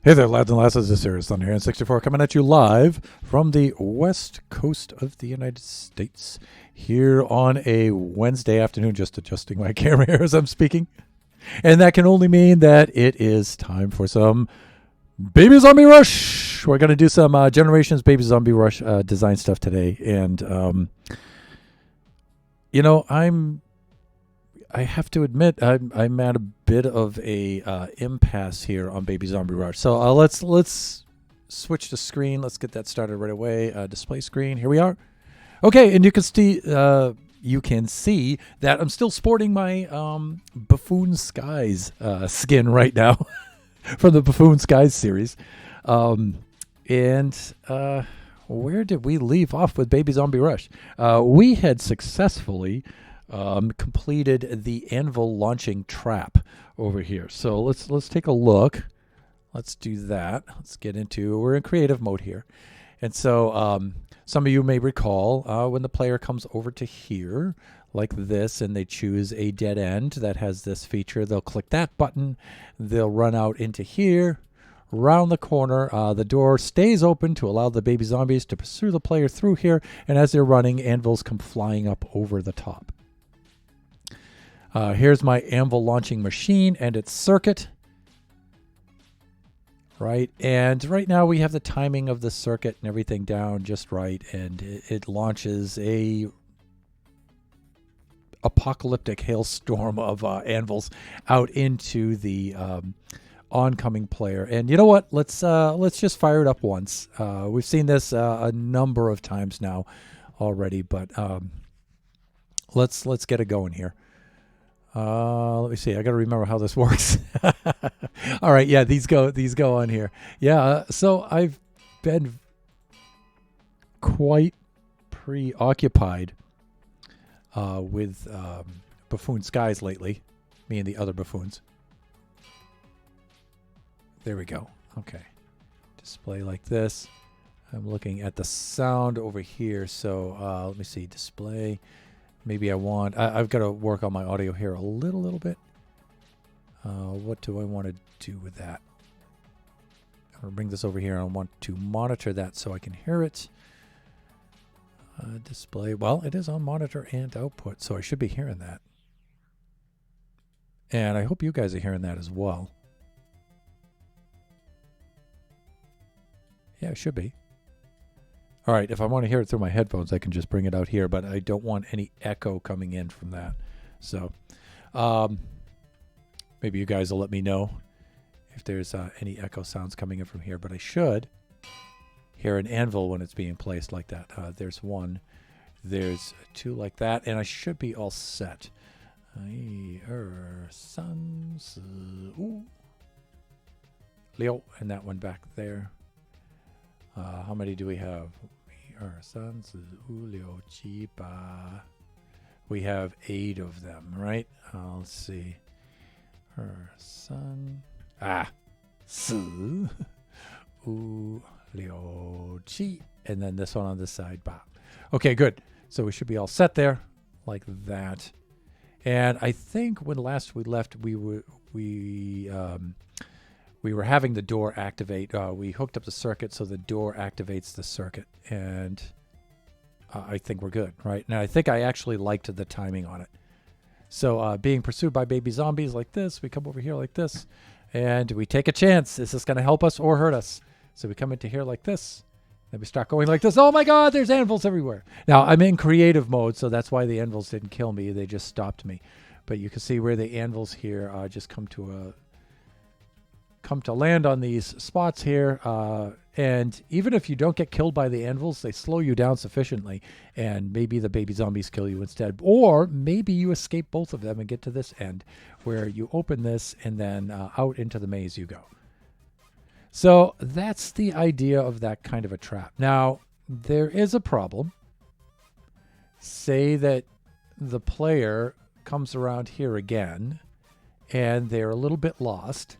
Hey there, lads and lasses. This here is Thunder here in 64 coming at you live from the west coast of the United States here on a Wednesday afternoon, just adjusting my camera here as I'm speaking. And that can only mean that it is time for some Baby Zombie Rush. We're going to do some Generations Baby Zombie Rush design stuff today. And, I have to admit, I'm at a bit of a impasse here on Baby Zombie Rush. So let's switch the screen. Let's get that started right away. Display screen. Here we are. Okay, and you can see that I'm still sporting my Buffoon Skies skin right now from the Buffoon Skies series. Where did we leave off with Baby Zombie Rush? We had successfully completed the anvil launching trap over here. So let's take a look. Let's do that. We're in creative mode here. And so some of you may recall when the player comes over to here like this and they choose a dead end that has this feature, they'll click that button. They'll run out into here. Round the corner, the door stays open to allow the baby zombies to pursue the player through here. And as they're running, anvils come flying up over the top. Here's my anvil launching machine and its circuit. Right, and right now we have the timing of the circuit and everything down just right, and it launches a apocalyptic hailstorm of anvils out into the oncoming player. And you know what? Let's just fire it up once. We've seen this a number of times now already, but let's get it going here. Let me see. I got to remember how this works. All right. Yeah, these go on here. Yeah. So I've been quite preoccupied with Buffoon Skies lately. Me and the other buffoons. There we go. Okay. Display like this. I'm looking at the sound over here. So let me see. Display. Maybe I've got to work on my audio here a little bit. What do I want to do with that? I'm going to bring this over here. I want to monitor that so I can hear it. Display. Well, it is on monitor and output, so I should be hearing that. And I hope you guys are hearing that as well. Yeah, it should be. All right, if I want to hear it through my headphones, I can just bring it out here, but I don't want any echo coming in from that. So maybe you guys will let me know if there's any echo sounds coming in from here, but I should hear an anvil when it's being placed like that. There's one, there's two like that, and I should be all set. Leo, and that one back there. How many do we have? We have 8 of them, right? Let's see. Her son. Su. Liu Chi. And then this one on this side. Ba. Okay, good. So we should be all set there, like that. And I think when last we left, we were having the door activate. We hooked up the circuit so the door activates the circuit. And I think we're good, right? Now, I think I actually liked the timing on it. So being pursued by baby zombies like this, we come over here like this, and we take a chance. Is this going to help us or hurt us? So we come into here like this. Then we start going like this. Oh, my God, there's anvils everywhere. Now, I'm in creative mode, so that's why the anvils didn't kill me. They just stopped me. But you can see where the anvils here just come to land on these spots here, and even if you don't get killed by the anvils, they slow you down sufficiently, and maybe the baby zombies kill you instead, or maybe you escape both of them and get to this end where you open this and then out into the maze you go. So that's the idea of that kind of a trap. Now, there is a problem. Say that the player comes around here again and they're a little bit lost,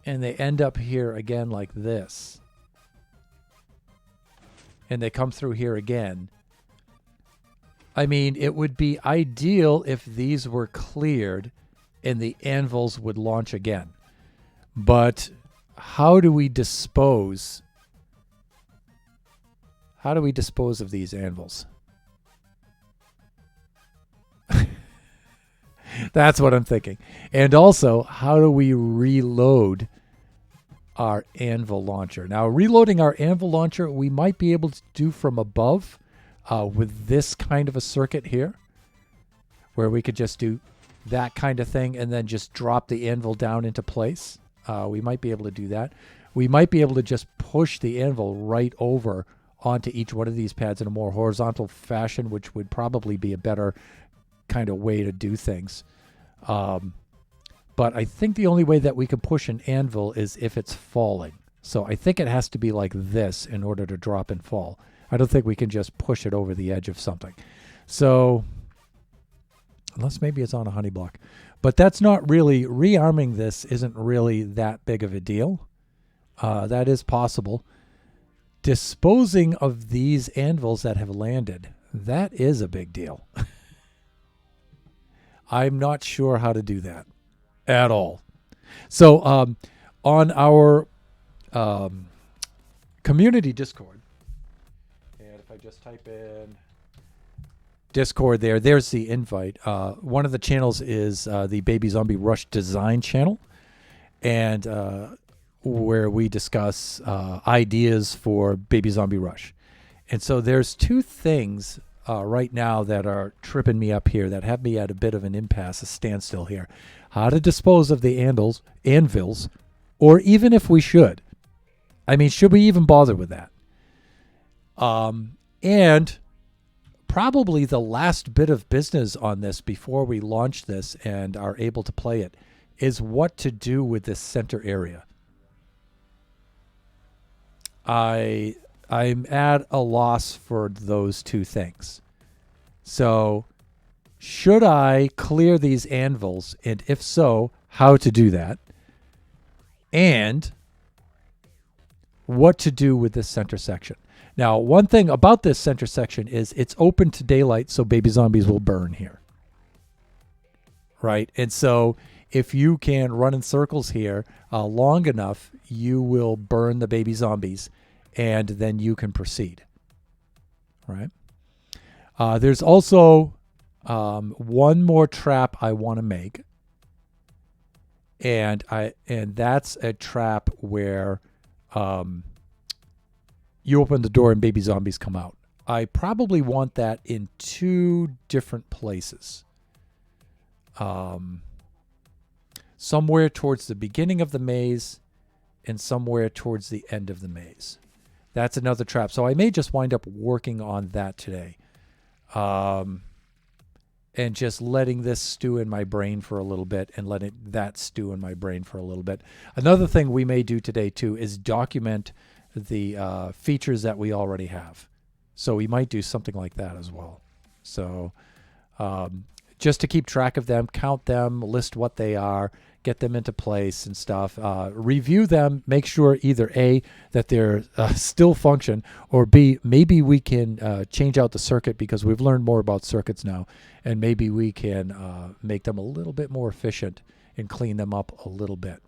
and they end up here again like this. And they come through here again. I mean, it would be ideal if these were cleared and the anvils would launch again. But how do we dispose? How do we dispose of these anvils? That's what I'm thinking. And also, how do we reload our anvil launcher? Now, reloading our anvil launcher, we might be able to do from above with this kind of a circuit here, where we could just do that kind of thing and then just drop the anvil down into place. We might be able to do that. We might be able to just push the anvil right over onto each one of these pads in a more horizontal fashion, which would probably be a better kind of way to do things. But I think the only way that we can push an anvil is if it's falling. So I think it has to be like this in order to drop and fall. I don't think we can just push it over the edge of something. So, unless maybe it's on a honey block. But that's not really, rearming this isn't really that big of a deal. That is possible. Disposing of these anvils that have landed, that is a big deal. I'm not sure how to do that at all. So on our community Discord, and if I just type in Discord there's the invite. One of the channels is the Baby Zombie Rush design channel, and where we discuss ideas for Baby Zombie Rush. And so there's two things right now that are tripping me up here, that have me at a bit of an impasse, a standstill here. How to dispose of the anvils, or even if we should. I mean, should we even bother with that? And probably the last bit of business on this before we launch this and are able to play it is what to do with this center area. I'm at a loss for those two things. So, should I clear these anvils? And if so, how to do that? And what to do with this center section? Now, one thing about this center section is it's open to daylight, so baby zombies will burn here. Right? And so if you can run in circles here long enough, you will burn the baby zombies, and then you can proceed. Right? There's also one more trap I want to make, and that's a trap where you open the door and baby zombies come out. I probably want that in two different places. Somewhere towards the beginning of the maze and somewhere towards the end of the maze. That's another trap. So I may just wind up working on that today. And just letting this stew in my brain for a little bit and letting that stew in my brain for a little bit. Another thing we may do today, too, is document the features that we already have. So we might do something like that as well. So just to keep track of them, count them, list what they are, get them into place and stuff. Review them, make sure either A, that they're still function, or B, maybe we can change out the circuit because we've learned more about circuits now, and maybe we can make them a little bit more efficient and clean them up a little bit.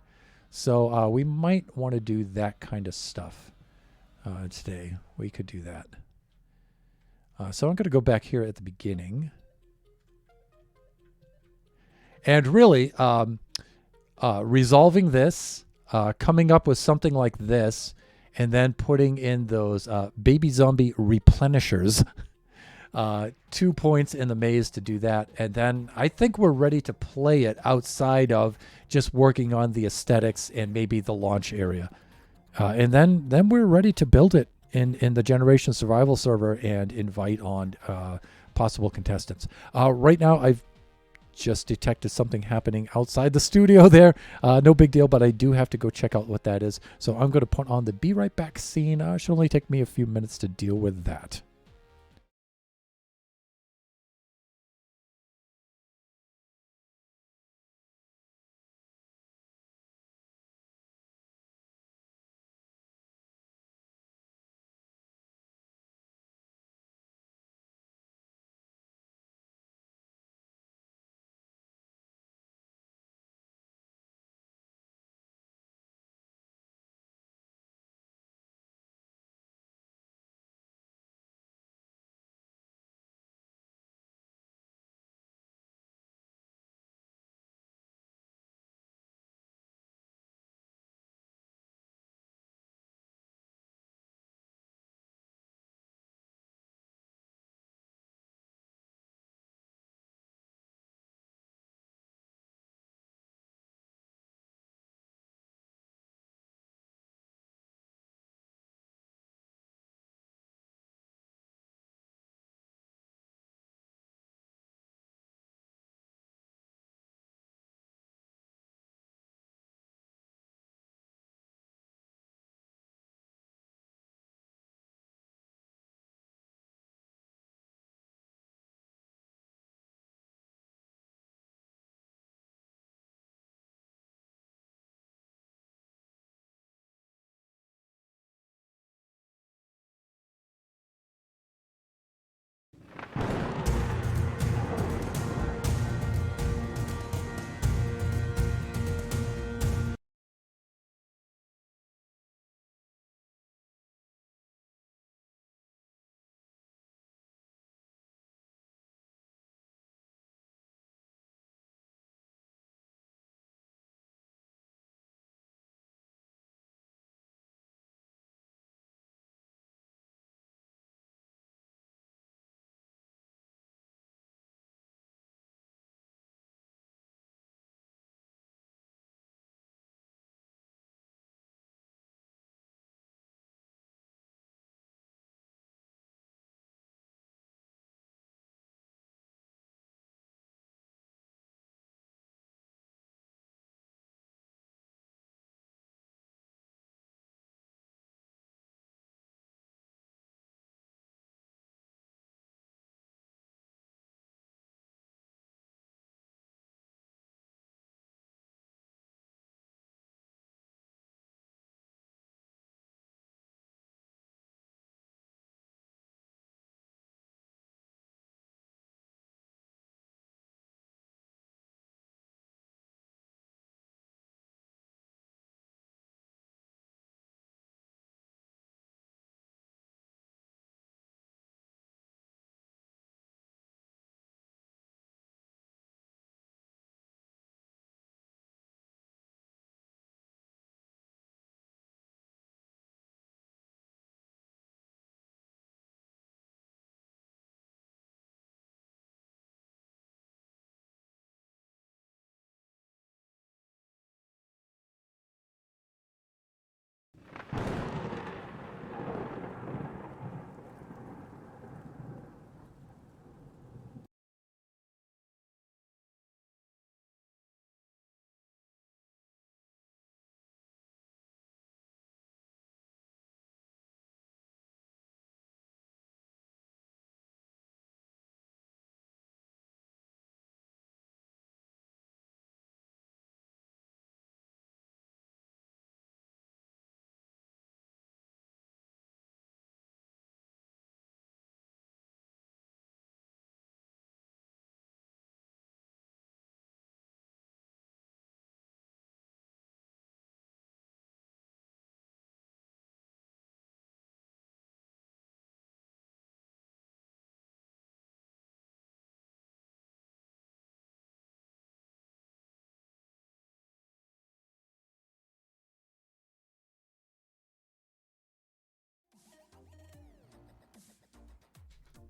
So we might want to do that kind of stuff today. We could do that. So I'm going to go back here at the beginning. And really, resolving this, coming up with something like this, and then putting in those baby zombie replenishers, 2 points in the maze to do that. And then I think we're ready to play it outside of just working on the aesthetics and maybe the launch area. And then we're ready to build it in the Generation Survival server and invite on possible contestants. Right now, I've just detected something happening outside the studio there. No big deal, but I do have to go check out what that is. So I'm going to put on the Be Right Back scene. It should only take me a few minutes to deal with that.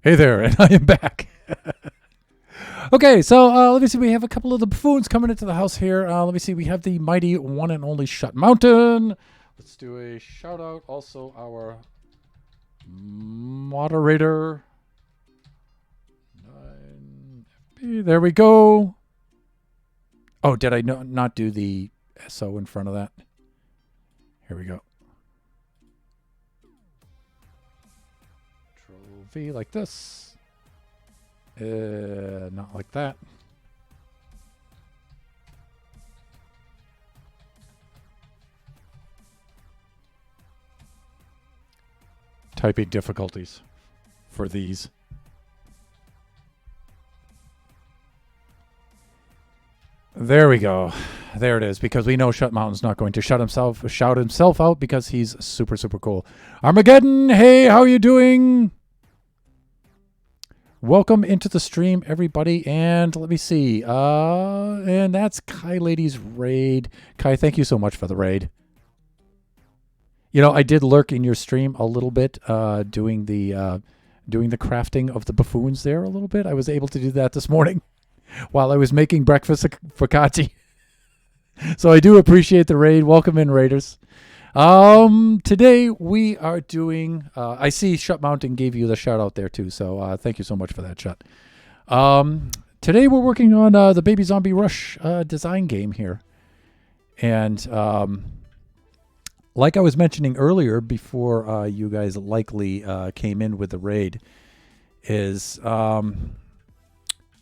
Hey there, and I am back. Okay, so let me see. We have a couple of the buffoons coming into the house here. Let me see. We have the mighty one and only Shut Mountain. Let's do a shout out. Also, our moderator. There we go. Oh, did I not do the SO in front of that? Here we go. Control V like this. Not like that. Typing difficulties for these. There we go. There it is. Because we know Shut Mountain's not going to shout himself out because he's super, super cool. Armageddon, hey, how you doing? Welcome into the stream, everybody. And let me see. And that's Kai Lady's raid. Kai, thank you so much for the raid. You know, I did lurk in your stream a little bit, doing the crafting of the buffoons there a little bit. I was able to do that this morning while I was making breakfast for Kati. So I do appreciate the raid. Welcome in, raiders. Today we are doing, I see Shut Mountain gave you the shout out there too. So thank you so much for that, Shut. Today we're working on the Baby Zombie Rush design game here. And like I was mentioning earlier before you guys likely came in with the raid, is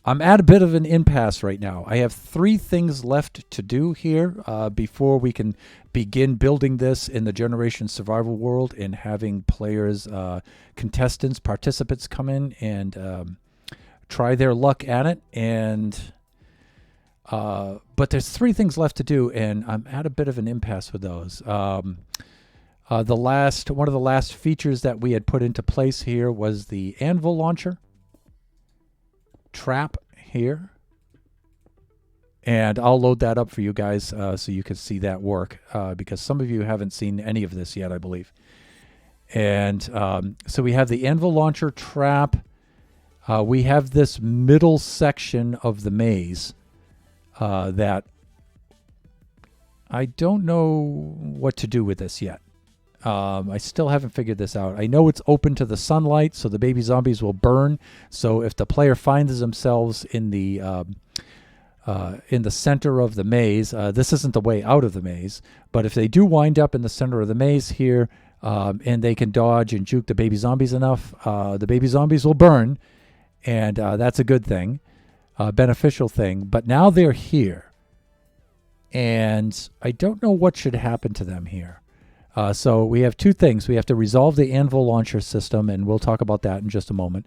I'm at a bit of an impasse right now. I have 3 things left to do here before we can begin building this in the Generation Survival world and having players, contestants, participants come in and try their luck at it. And but there's 3 things left to do, and I'm at a bit of an impasse with those. One of the last features that we had put into place here was the anvil launcher trap here, and I'll load that up for you guys so you can see that work because some of you haven't seen any of this yet, I believe. And so we have the anvil launcher trap. We have this middle section of the maze that I don't know what to do with this yet. I still haven't figured this out. I know it's open to the sunlight, so the baby zombies will burn. So if the player finds themselves in the center of the maze, this isn't the way out of the maze. But if they do wind up in the center of the maze here, and they can dodge and juke the baby zombies enough, the baby zombies will burn, and that's a good thing, beneficial thing. But now they're here, and I don't know what should happen to them here. So we have 2 things. We have to resolve the anvil launcher system, and we'll talk about that in just a moment.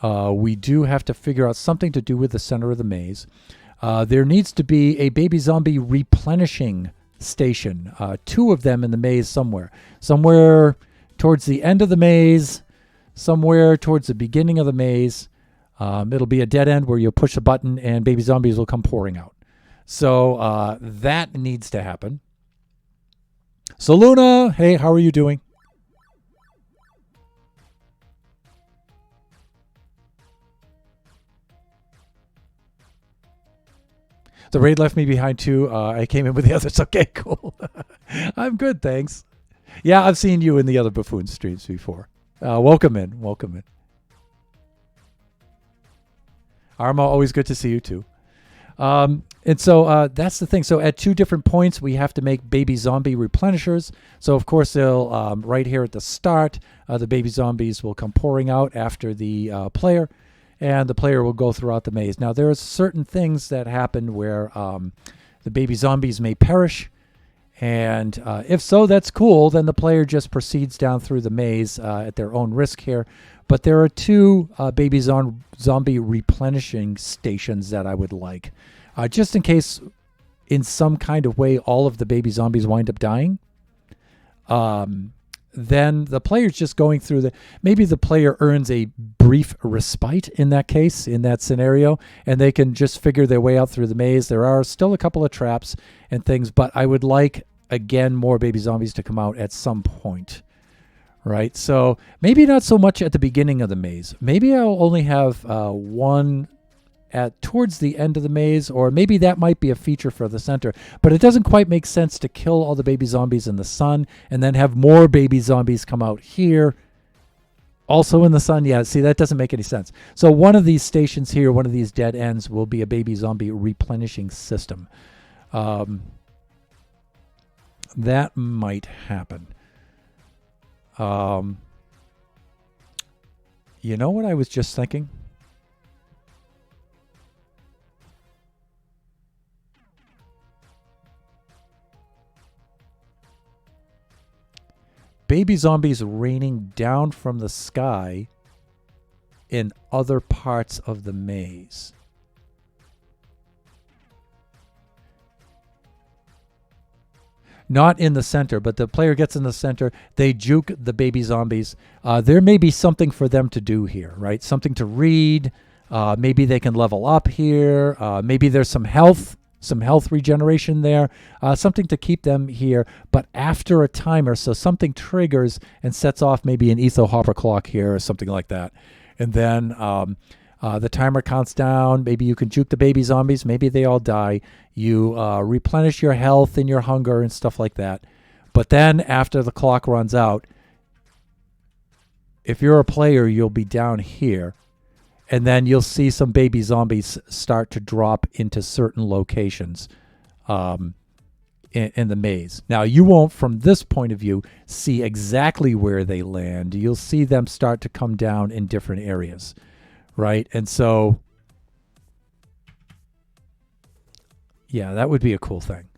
We do have to figure out something to do with the center of the maze. There needs to be a baby zombie replenishing station, 2 of them in the maze somewhere. Somewhere towards the end of the maze, somewhere towards the beginning of the maze. It'll be a dead end where you'll push a button and baby zombies will come pouring out. So that needs to happen. So Luna, hey, how are you doing? The raid left me behind too. I came in with the others. Okay, cool. I'm good, thanks. Yeah, I've seen you in the other buffoon streams before. Welcome in. Welcome in. Arma, always good to see you too. And so that's the thing. So at 2 different points, we have to make baby zombie replenishers. So, of course, they'll right here at the start, the baby zombies will come pouring out after the player, and the player will go throughout the maze. Now, there are certain things that happen where the baby zombies may perish. And if so, that's cool. Then the player just proceeds down through the maze at their own risk here. But there are 2 baby zombie replenishing stations that I would like. Just in case, in some kind of way, all of the baby zombies wind up dying. Then the player's just going through maybe the player earns a brief respite in that case, in that scenario, and they can just figure their way out through the maze. There are still a couple of traps and things, but I would like, again, more baby zombies to come out at some point. right? So maybe not so much at the beginning of the maze. Maybe I'll only have one at towards the end of the maze, or maybe that might be a feature for the center. But it doesn't quite make sense to kill all the baby zombies in the sun and then have more baby zombies come out here also in the sun. Yeah, see, that doesn't make any sense. So one of these stations here, one of these dead ends, will be a baby zombie replenishing system. That might happen. You know what I was just thinking? Baby zombies raining down from the sky in other parts of the maze. Not in the center, but the player gets in the center. They juke the baby zombies. There may be something for them to do here, right? Something to read. Maybe they can level up here. Maybe there's some health regeneration there. Something to keep them here. But after a timer, so something triggers and sets off maybe an etho hopper clock here or something like that. And then the timer counts down. Maybe you can juke the baby zombies. Maybe they all die. You replenish your health and your hunger and stuff like that. But then after the clock runs out, if you're a player, you'll be down here. And then you'll see some baby zombies start to drop into certain locations in the maze. Now, you won't, from this point of view, see exactly where they land. You'll see them start to come down in different areas, right? And so, yeah, that would be a cool thing.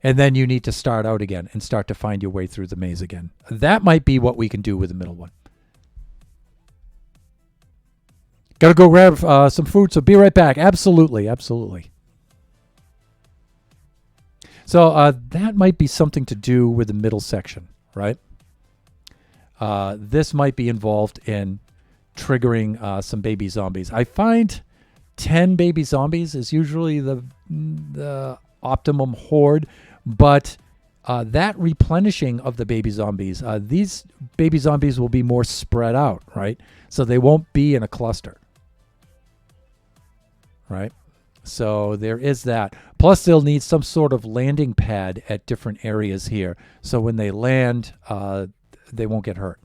And then you need to start out again and start to find your way through the maze again. That might be what we can do with the middle one. Got to go grab some food, so be right back. Absolutely, absolutely. So that might be something to do with the middle section, right? This might be involved in triggering some baby zombies. I find 10 baby zombies is usually the optimum horde, but that replenishing of the baby zombies, these baby zombies will be more spread out, right? So they won't be in a cluster. Right? So there is that. Plus, they'll need some sort of landing pad at different areas here. So when they land, they won't get hurt.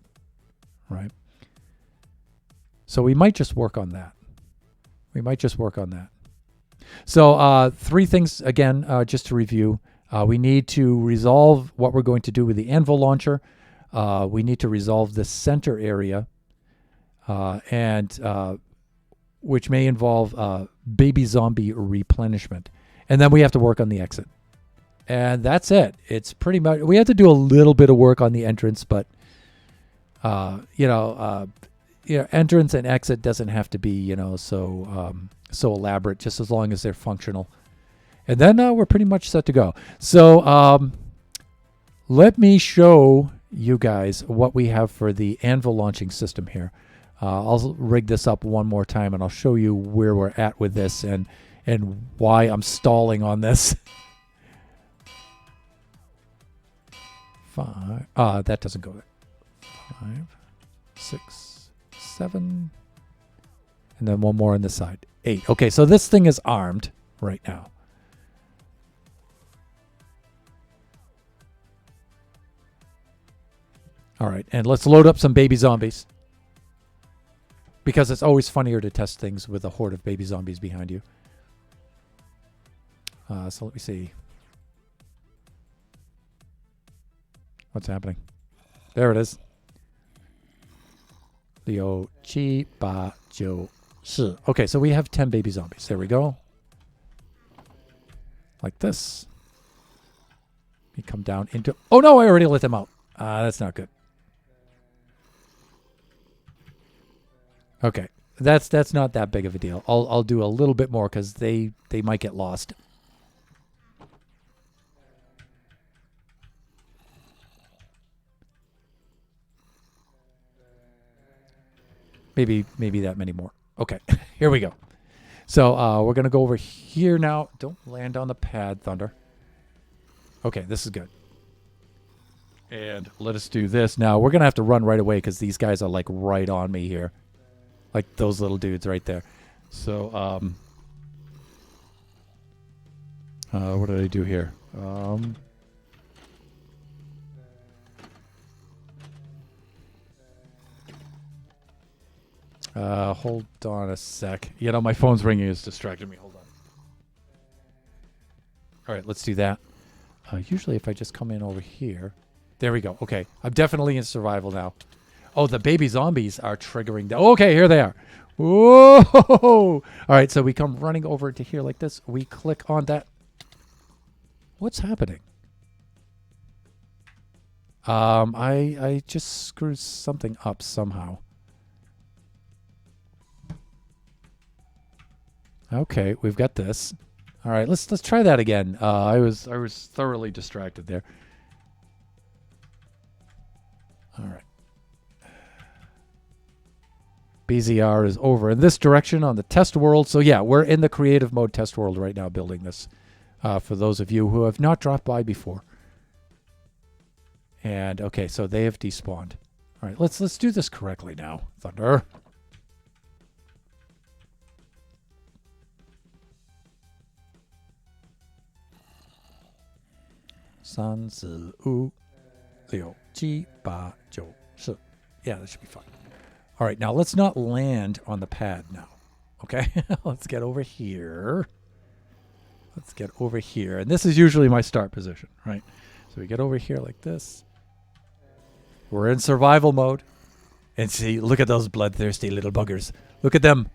Right? So we might just work on that. So 3 things, again, just to review. We need to resolve what we're going to do with the anvil launcher. We need to resolve the center area. Which may involve baby zombie replenishment. And then we have to work on the exit. And that's it. It's pretty much, we have to do a little bit of work on the entrance, but, entrance and exit doesn't have to be, so elaborate, just as long as they're functional. And then we're pretty much set to go. So let me show you guys what we have for the anvil launching system here. I'll rig this up one more time, and I'll show you where we're at with this and why I'm stalling on this. 5. That doesn't go there. 5, 6, 7, and then one more on this side. 8. Okay, so this thing is armed right now. All right, and let's load up some baby zombies. Because it's always funnier to test things with a horde of baby zombies behind you. So let me see. What's happening? There it is. 6、7、8、9、10. Okay, so we have 10 baby zombies. There we go. Like this. We come down into... Oh no, I already let them out. That's not good. Okay, that's not that big of a deal. I'll do a little bit more because they might get lost. Maybe that many more. Okay, here we go. So we're gonna go over here now. Don't land on the pad, Thunder. Okay, this is good. And let us do this. Now, we're going to have to run right away because these guys are like right on me here. Like those little dudes right there. So, what did I do here? Hold on a sec. You know, my phone's ringing. It's distracting me. Hold on. All right, let's do that. Usually if I just come in over here. There we go. Okay, I'm definitely in survival now. Oh, the baby zombies are triggering. Okay, here they are. Whoa! All right, so we come running over to here like this. We click on that. What's happening? I just screwed something up somehow. Okay, we've got this. All right, let's try that again. I was thoroughly distracted there. All right. BZR is over in this direction on the test world. So yeah, we're in the creative mode test world right now building this for those of you who have not dropped by before. And okay, so they have despawned. All right, let's do this correctly now. Thunder. San zi u liu ji ba jiu shi. Yeah, that should be fine. All right, now let's not land on the pad now. Okay, let's get over here. Let's get over here. And this is usually my start position, right? So we get over here like this. We're in survival mode. And see, look at those bloodthirsty little buggers. Look at them.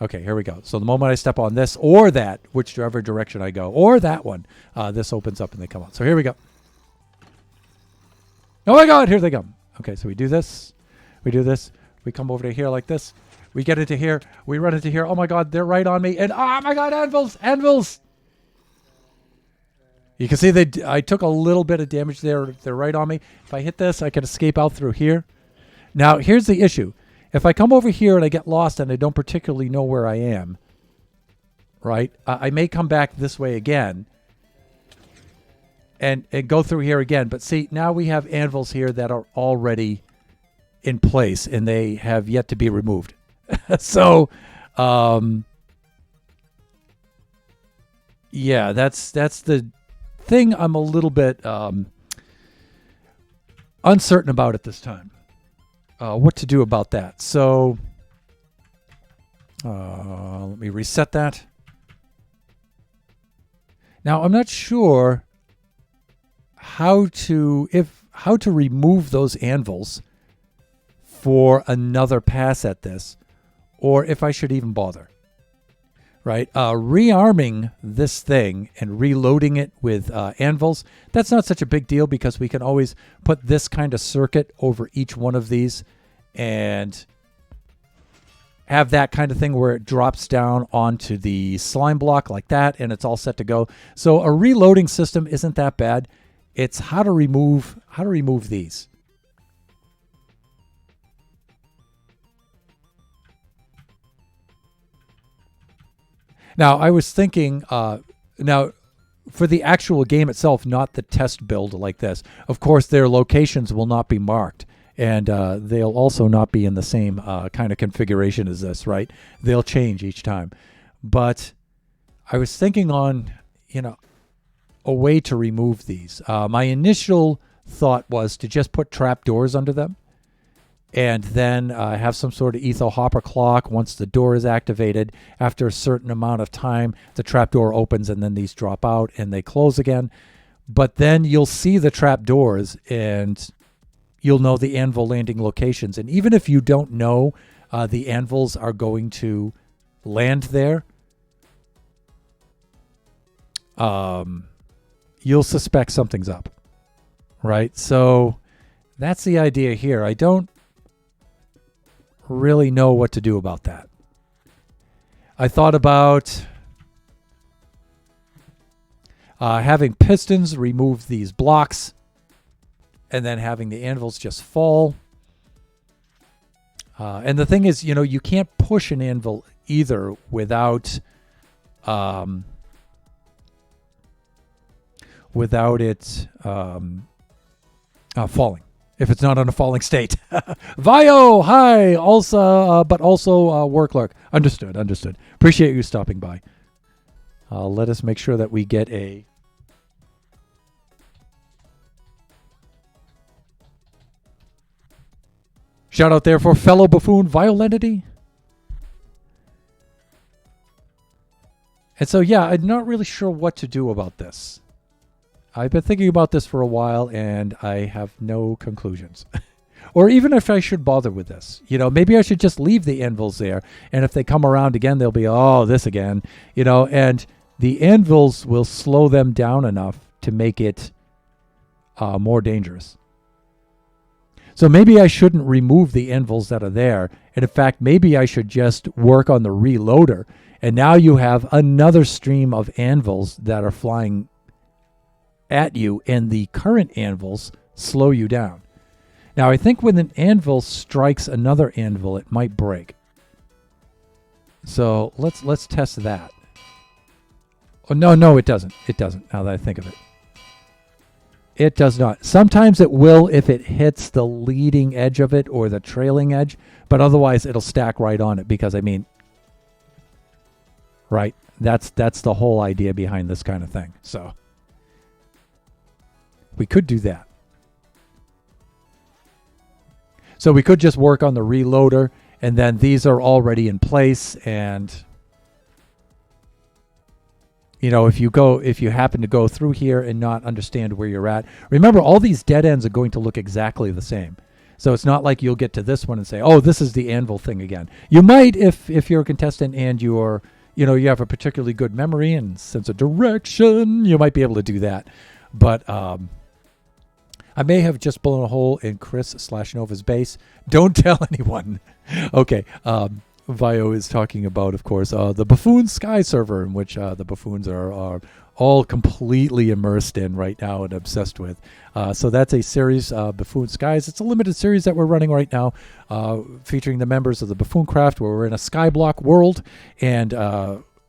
Okay, here we go. So the moment I step on this or that, whichever direction I go, or that one, this opens up and they come out. So here we go. Oh my God, here they come. Okay, so we do this. We do this. We come over to here like this. We get into here. We run into here. Oh my God, they're right on me. And oh my God, anvils, anvils. You can see I took a little bit of damage there. They're right on me. If I hit this, I can escape out through here. Now, here's the issue. If I come over here and I get lost and I don't particularly know where I am, right, I may come back this way again and go through here again. But see, now we have anvils here that are already in place and they have yet to be removed. So, yeah, that's the thing I'm a little bit uncertain about at this time. What to do about that. So let me reset that. Now I'm not sure how to remove those anvils for another pass at this, or if I should even bother. Right, rearming this thing and reloading it with anvils, that's not such a big deal because we can always put this kind of circuit over each one of these and have that kind of thing where it drops down onto the slime block like that and it's all set to go. So a reloading system isn't that bad. It's how to remove these. Now, I was thinking, now, for the actual game itself, not the test build like this, of course, their locations will not be marked, and they'll also not be in the same kind of configuration as this, right? They'll change each time. But I was thinking on, a way to remove these. My initial thought was to just put trapdoors under them, and then have some sort of etho hopper clock. Once the door is activated, after a certain amount of time, the trapdoor opens and then these drop out and they close again. But then you'll see the trapdoors and you'll know the anvil landing locations. And even if you don't know the anvils are going to land there, you'll suspect something's up, right? So that's the idea here. I don't really know what to do about that. I thought about having pistons remove these blocks and then having the anvils just fall. And the thing is, you can't push an anvil either without it Falling. If it's not on a falling state. Vio, hi. Also, but also work clerk. Understood. Appreciate you stopping by. Let us make sure that we get a... shout out there for fellow buffoon Violenity. And so, yeah, I'm not really sure what to do about this. I've been thinking about this for a while, and I have no conclusions. Or even if I should bother with this. Maybe I should just leave the anvils there, and if they come around again, they'll be, oh, this again. And the anvils will slow them down enough to make it more dangerous. So maybe I shouldn't remove the anvils that are there. And in fact, maybe I should just work on the reloader. And now you have another stream of anvils that are flying at you, and the current anvils slow you down. Now, I think when an anvil strikes another anvil, it might break. So let's test that. Oh, no, it doesn't. It doesn't, now that I think of it. It does not. Sometimes it will if it hits the leading edge of it or the trailing edge, but otherwise it'll stack right on it because, right, that's the whole idea behind this kind of thing. So we could do that. So we could just work on the reloader, and then these are already in place. And, if you happen to go through here and not understand where you're at, remember all these dead ends are going to look exactly the same. So it's not like you'll get to this one and say, oh, this is the anvil thing again. You might if you're a contestant and you have a particularly good memory and sense of direction, you might be able to do that. But I may have just blown a hole in Chris/Nova's base. Don't tell anyone. Okay. Vio is talking about, of course, the Buffoon Sky server, in which the buffoons are all completely immersed in right now and obsessed with. So that's a series, Buffoon Skies. It's a limited series that we're running right now, featuring the members of the Buffoon Craft, where we're in a Skyblock world, and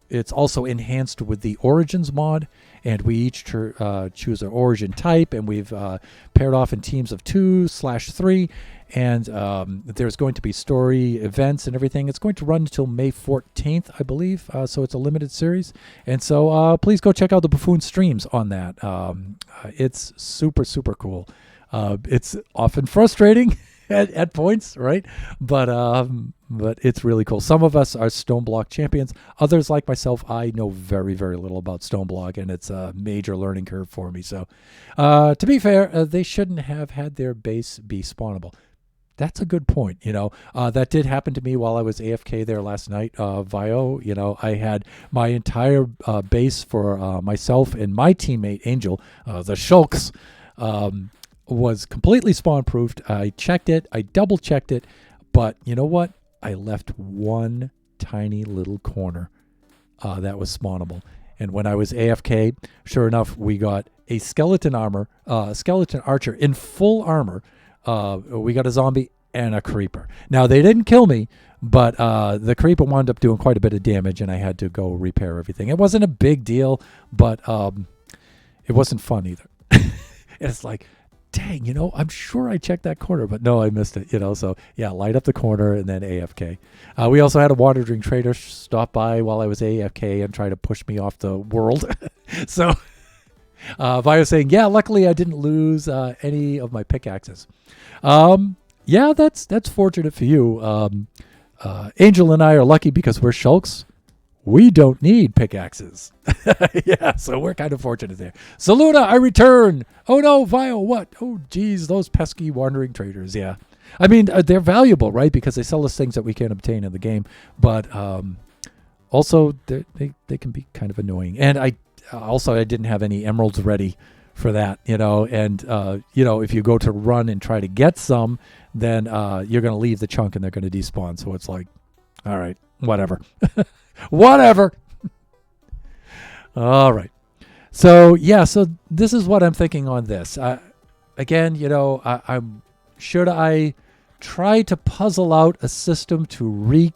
it's also enhanced with the Origins mod. And we each choose an origin type, and we've paired off in teams of 2/3. And there's going to be story events and everything. It's going to run until May 14th, I believe. So it's a limited series. And so please go check out the Buffoon streams on that. It's super, super cool. It's often frustrating at points, right? But it's really cool. Some of us are Stoneblock champions. Others, like myself, I know very, very little about Stoneblock, and it's a major learning curve for me. So to be fair, they shouldn't have had their base be spawnable. That's a good point. That did happen to me while I was AFK there last night. Vio, I had my entire base for myself and my teammate Angel, the Shulks, was completely spawn proofed. I checked it. I double checked it. But you know what? I left one tiny little corner that was spawnable. And when I was AFK, sure enough, we got a skeleton archer in full armor. We got a zombie and a creeper. Now, they didn't kill me, but the creeper wound up doing quite a bit of damage, and I had to go repair everything. It wasn't a big deal, but it wasn't fun either. It's like, dang, I'm sure I checked that corner, but no, I missed it, So, yeah, light up the corner and then AFK. We also had a water drink trader stop by while I was AFK and try to push me off the world. So... Vio saying, yeah, luckily I didn't lose any of my pickaxes. Yeah, that's fortunate for you. Angel and I are lucky because we're Shulks. We don't need pickaxes. Yeah, so we're kind of fortunate there. Saluda, I return. Oh no, Vio, what? Oh geez, those pesky wandering traders. Yeah, I mean they're valuable, right? Because they sell us things that we can't obtain in the game, but also they can be kind of annoying. And I didn't have any emeralds ready for that, and, if you go to run and try to get some, then you're going to leave the chunk and they're going to despawn. So it's like, all right, whatever. Whatever. All right. So, yeah, so this is what I'm thinking on this. Again, should I try to puzzle out a system to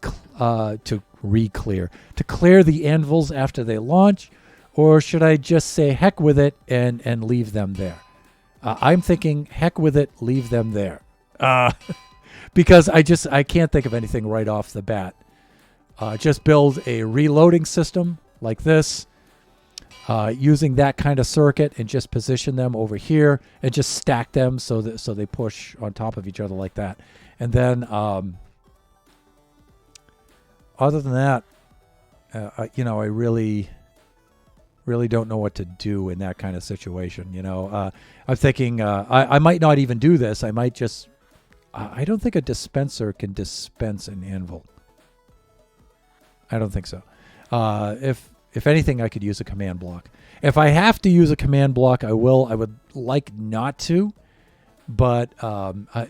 clear the anvils after they launch? Or should I just say heck with it and leave them there? I'm thinking, heck with it, leave them there. Because I can't think of anything right off the bat. Just build a reloading system like this, using that kind of circuit, and just position them over here and just stack them so they push on top of each other like that. And then, other than that, I really don't know what to do in that kind of situation. I'm thinking I might not even do this. I might just. I don't think a dispenser can dispense an anvil. I don't think so. If anything, I could use a command block. If I have to use a command block, I will. I would like not to, but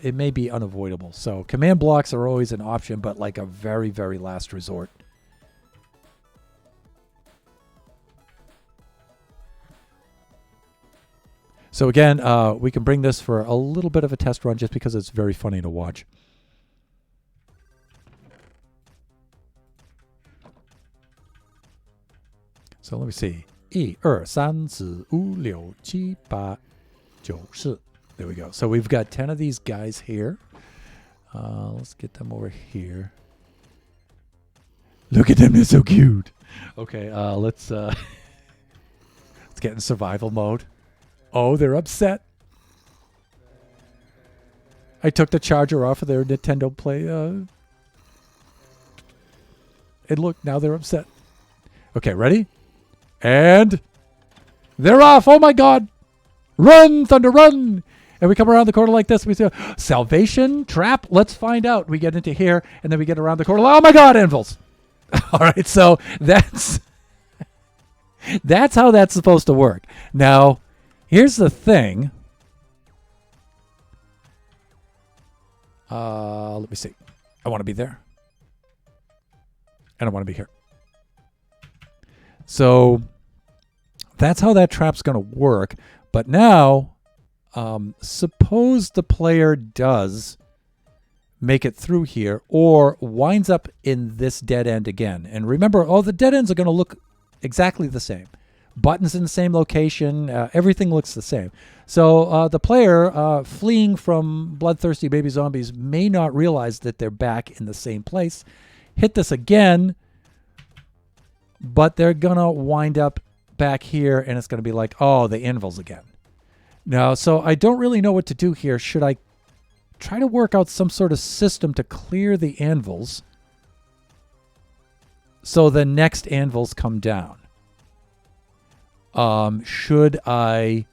it may be unavoidable. So command blocks are always an option, but like a very, very last resort. So again, we can bring this for a little bit of a test run just because it's very funny to watch. So let me see. 1, 2, 3, 4, 5, 6, 7, 8, 9, 10. There we go. So we've got 10 of these guys here. Let's get them over here. Look at them, they're so cute. Okay, let's get in survival mode. Oh, they're upset. I took the charger off of their Nintendo Play. And look, now they're upset. Okay, ready? And they're off. Oh my God. Run, Thunder, run. And we come around the corner like this. We say, salvation trap. Let's find out. We get into here and then we get around the corner. Oh my God, anvils. All right. So that's how that's supposed to work. Now, here's the thing. Let me see. I want to be there. And I want to be here. So that's how that trap's going to work. But now, suppose the player does make it through here or winds up in this dead end again. And remember, all the dead ends are going to look exactly the same. Buttons in the same location. Everything looks the same. So the player fleeing from bloodthirsty baby zombies may not realize that they're back in the same place. Hit this again, but they're going to wind up back here, and it's going to be like, oh, the anvils again. Now, so I don't really know what to do here. Should I try to work out some sort of system to clear the anvils so the next anvils come down? Should I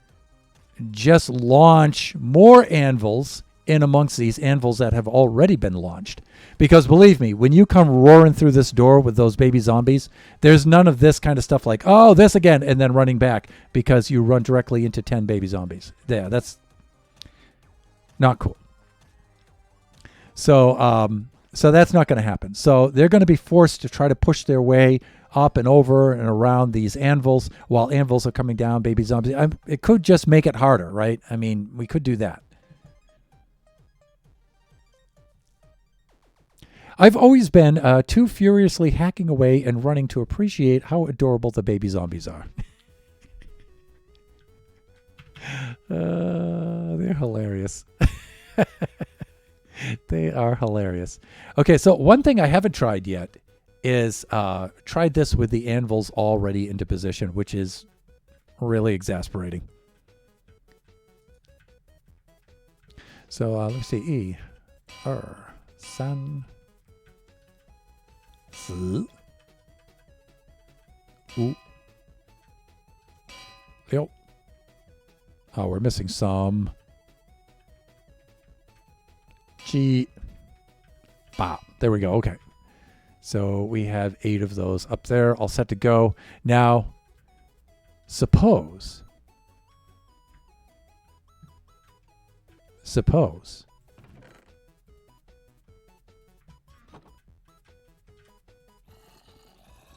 just launch more anvils in amongst these anvils that have already been launched? Because believe me, when you come roaring through this door with those baby zombies, there's none of this kind of stuff like, oh, this again, and then running back because you run directly into 10 baby zombies. Yeah, that's not cool. So, so that's not going to happen. So they're going to be forced to try to push their way up and over and around these anvils while anvils are coming down, baby zombies. It could just make it harder, right? I mean, we could do that. I've always been too furiously hacking away and running to appreciate how adorable the baby zombies are. They're hilarious. They are hilarious. Okay, so one thing I haven't tried yet is tried this with the anvils already into position, which is really exasperating. So let's see. 1, 2, 3, 4, 5, 6. Oh, we're missing some. There we go. Okay. So we have 8 of those up there, all set to go. Now, suppose.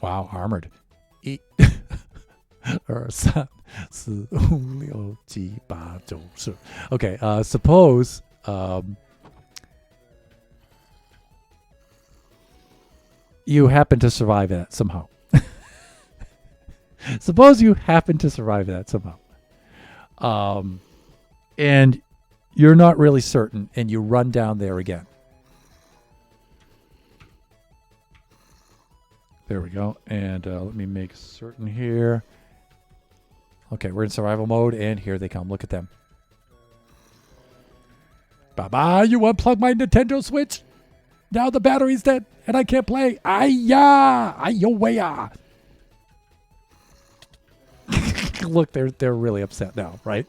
Wow, armored. 1, 2, 3, 4, 5, 6, 7, 8, 9, 10. Okay, suppose you happen to survive that somehow. Suppose you happen to survive that somehow. and you're not really certain, and you run down there again. There we go. And let me make certain here. Okay, we're in survival mode, and here they come. Look at them. Bye-bye, you unplug my Nintendo Switch? Now the battery's dead, and I can't play. Ay-ya! Ay-yo-way-ya! Look, they're really upset now, right?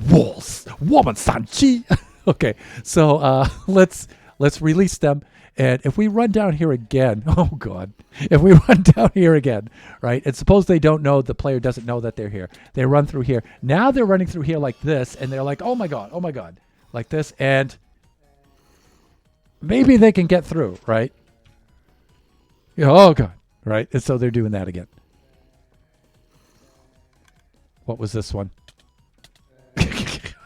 Walls, woman sanchi. Okay, so let's release them. And if we run down here again, oh God, if we run down here again, right? And suppose they don't know, the player doesn't know that they're here. They run through here. Now they're running through here like this, and they're like, oh my God, like this. And maybe they can get through, right? Oh God, right? And so they're doing that again. What was this one?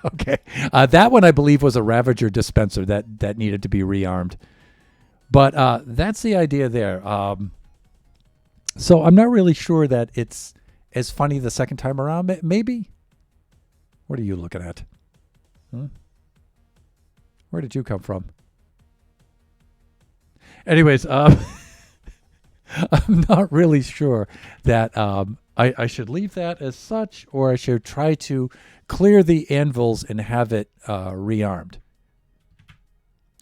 Okay. That one, I believe, was a Ravager dispenser that needed to be rearmed. But that's the idea there. So I'm not really sure that it's as funny the second time around. Maybe? What are you looking at? Where did you come from? Anyways, I'm not really sure that I should leave that as such, or I should try to clear the anvils and have it rearmed.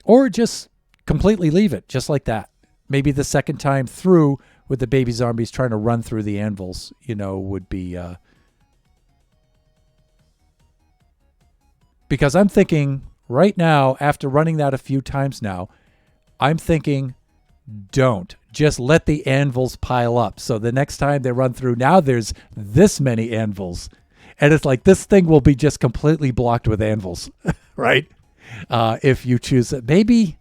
Or just completely leave it, just like that. Maybe the second time through with the baby zombies trying to run through the anvils, would be... because I'm thinking right now, after running that a few times now, I'm thinking, don't. Just let the anvils pile up. So the next time they run through, now there's this many anvils. And it's like this thing will be just completely blocked with anvils, right? If you choose it. Maybe...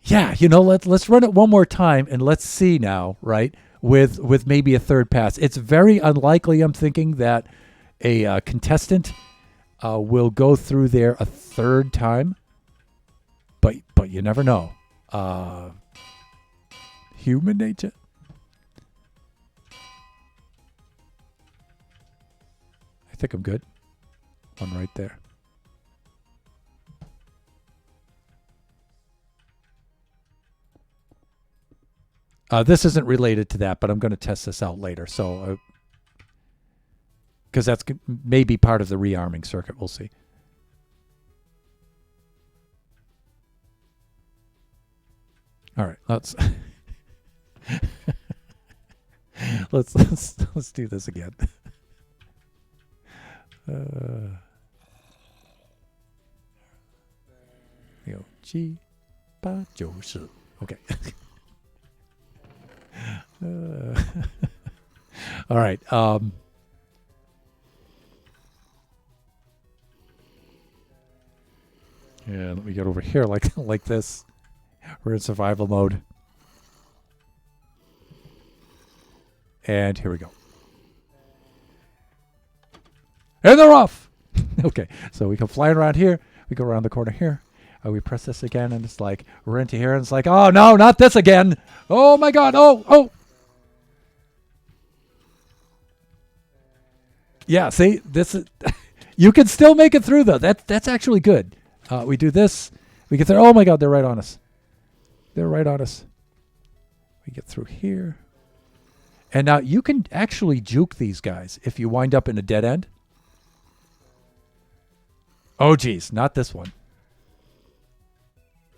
yeah, let's run it one more time and let's see now, right? With maybe a third pass. It's very unlikely, I'm thinking, that a contestant will go through there a third time. But you never know. Human nature. I think I'm good. One right there. This isn't related to that, but I'm going to test this out later. So, because that's maybe part of the rearming circuit. We'll see. All right, let's let's do this again. G 8 9 10. Okay. All right. Yeah, let me get over here like this. We're in survival mode. And here we go. And they're off! Okay, so we come flying around here. We go around the corner here. We press this again, and it's like, we're into here, and it's like, oh, no, not this again. Oh, my God. Oh. Yeah, see, this is... you can still make it through, though. That's actually good. We do this. We get there. Oh, my God, they're right on us. They're right on us. We get through here. And now you can actually juke these guys if you wind up in a dead end. Oh, geez, not this one.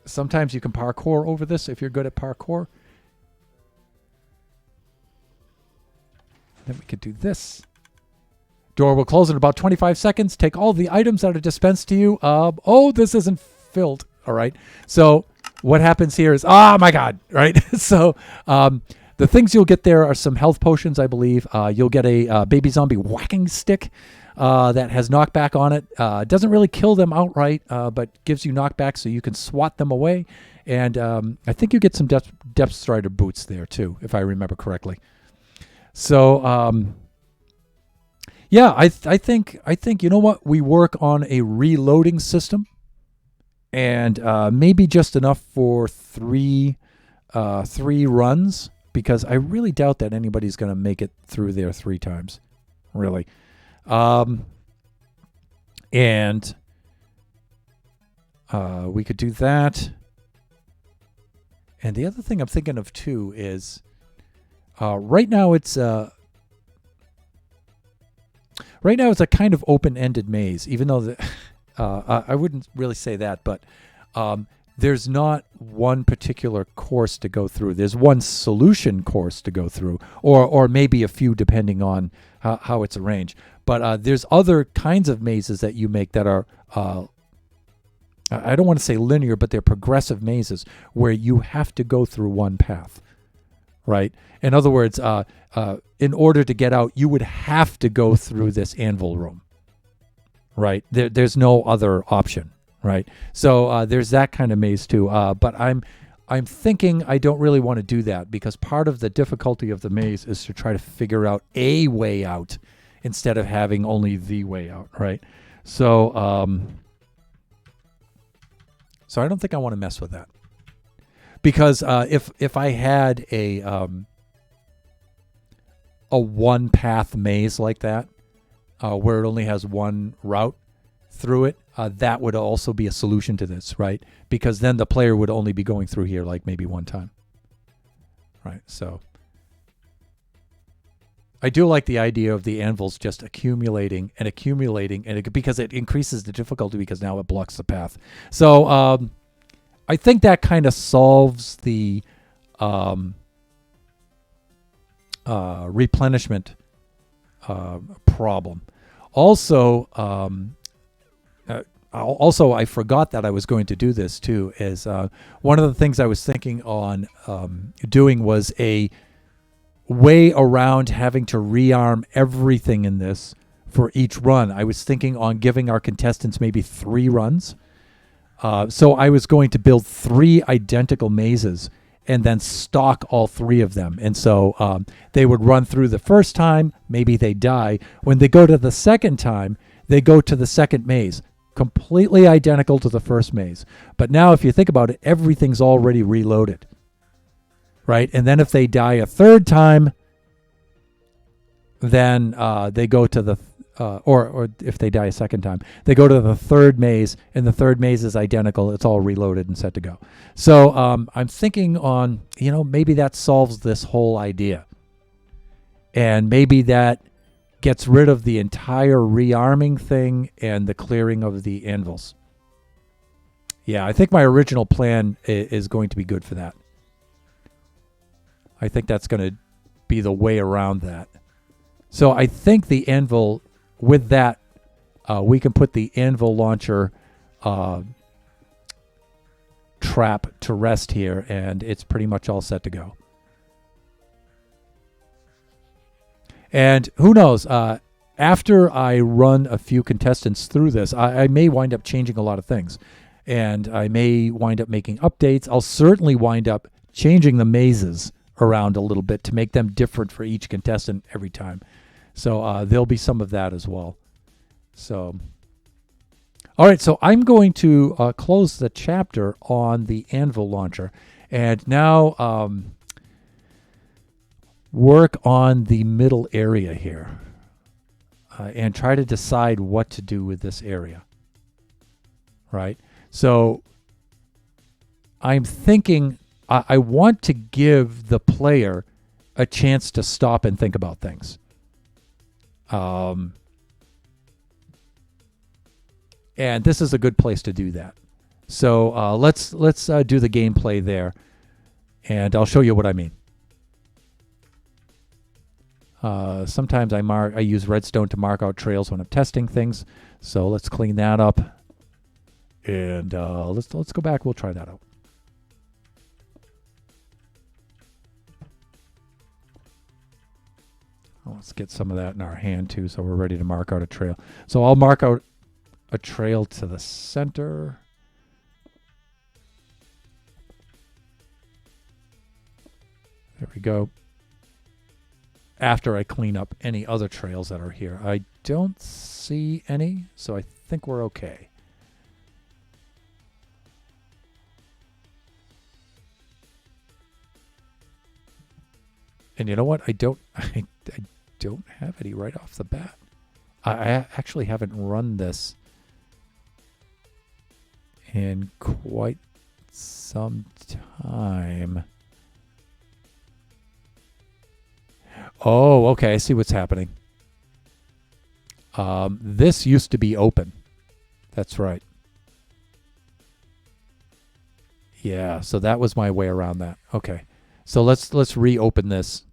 Sometimes you can parkour over this if you're good at parkour. Then we could do this. Door will close in about 25 seconds. Take all the items that are dispensed to you. Oh, this isn't filled. All right. So what happens here is, oh, my God. Right. So the things you'll get there are some health potions, I believe. You'll get a baby zombie whacking stick that has knockback on it. Doesn't really kill them outright, but gives you knockback so you can swat them away. And I think you get some Depth Strider boots there, too, if I remember correctly. So... yeah, I think you know what, we work on a reloading system, and maybe just enough for three runs, because I really doubt that anybody's going to make it through there 3 times. really. Um, and we could do that. And the other thing I'm thinking of too is right now it's a kind of open-ended maze, even though I wouldn't really say that, but there's not one particular course to go through. There's one solution course to go through, or maybe a few depending on how it's arranged. But there's other kinds of mazes that you make that are, I don't want to say linear, but they're progressive mazes where you have to go through one path, right? In other words, in order to get out, you would have to go through this anvil room, right? There's no other option, right? So there's that kind of maze too. But I'm thinking I don't really want to do that because part of the difficulty of the maze is to try to figure out a way out instead of having only the way out, right? So so I don't think I want to mess with that because if I had a one path maze like that, where it only has one route through it, that would also be a solution to this, right? Because then the player would only be going through here like maybe one time, right? So I do like the idea of the anvils just accumulating and accumulating, and because it increases the difficulty because now it blocks the path. So I think that kind of solves the replenishment problem. Also, I forgot that I was going to do this too. Is one of the things I was thinking on doing was a way around having to rearm everything in this for each run. I was thinking on giving our contestants maybe 3 runs. So I was going to build 3 identical mazes and then stock all 3 of them. And so they would run through the first time, maybe they die. When they go to the second time, they go to the second maze, completely identical to the first maze. But now if you think about it, everything's already reloaded, right? And then if they die a third time, then they go to the, or if they die a second time, they go to the third maze, and the third maze is identical. It's all reloaded and set to go. So I'm thinking on, maybe that solves this whole idea. And maybe that gets rid of the entire rearming thing and the clearing of the anvils. Yeah, I think my original plan is going to be good for that. I think that's going to be the way around that. So I think the anvil, with that, we can put the anvil launcher trap to rest here, and it's pretty much all set to go. And who knows, after I run a few contestants through this, I may wind up changing a lot of things. And I may wind up making updates. I'll certainly wind up changing the mazes around a little bit to make them different for each contestant every time. So there'll be some of that as well. So, all right, so I'm going to close the chapter on the anvil launcher and now work on the middle area here and try to decide what to do with this area, right? So I'm thinking I want to give the player a chance to stop and think about things. And this is a good place to do that. So let's do the gameplay there, and I'll show you what I mean. Sometimes I use redstone to mark out trails when I'm testing things. So let's clean that up, and let's go back. We'll try that out. Let's get some of that in our hand too, so we're ready to mark out a trail. So I'll mark out a trail to the center. There we go. After I clean up any other trails that are here. I don't see any, so I think we're okay. And you know what? I don't have any right off the bat. I actually haven't run this in quite some time. Oh, okay. I see what's happening. This used to be open. That's right. Yeah, so that was my way around that. Okay. So let's reopen this.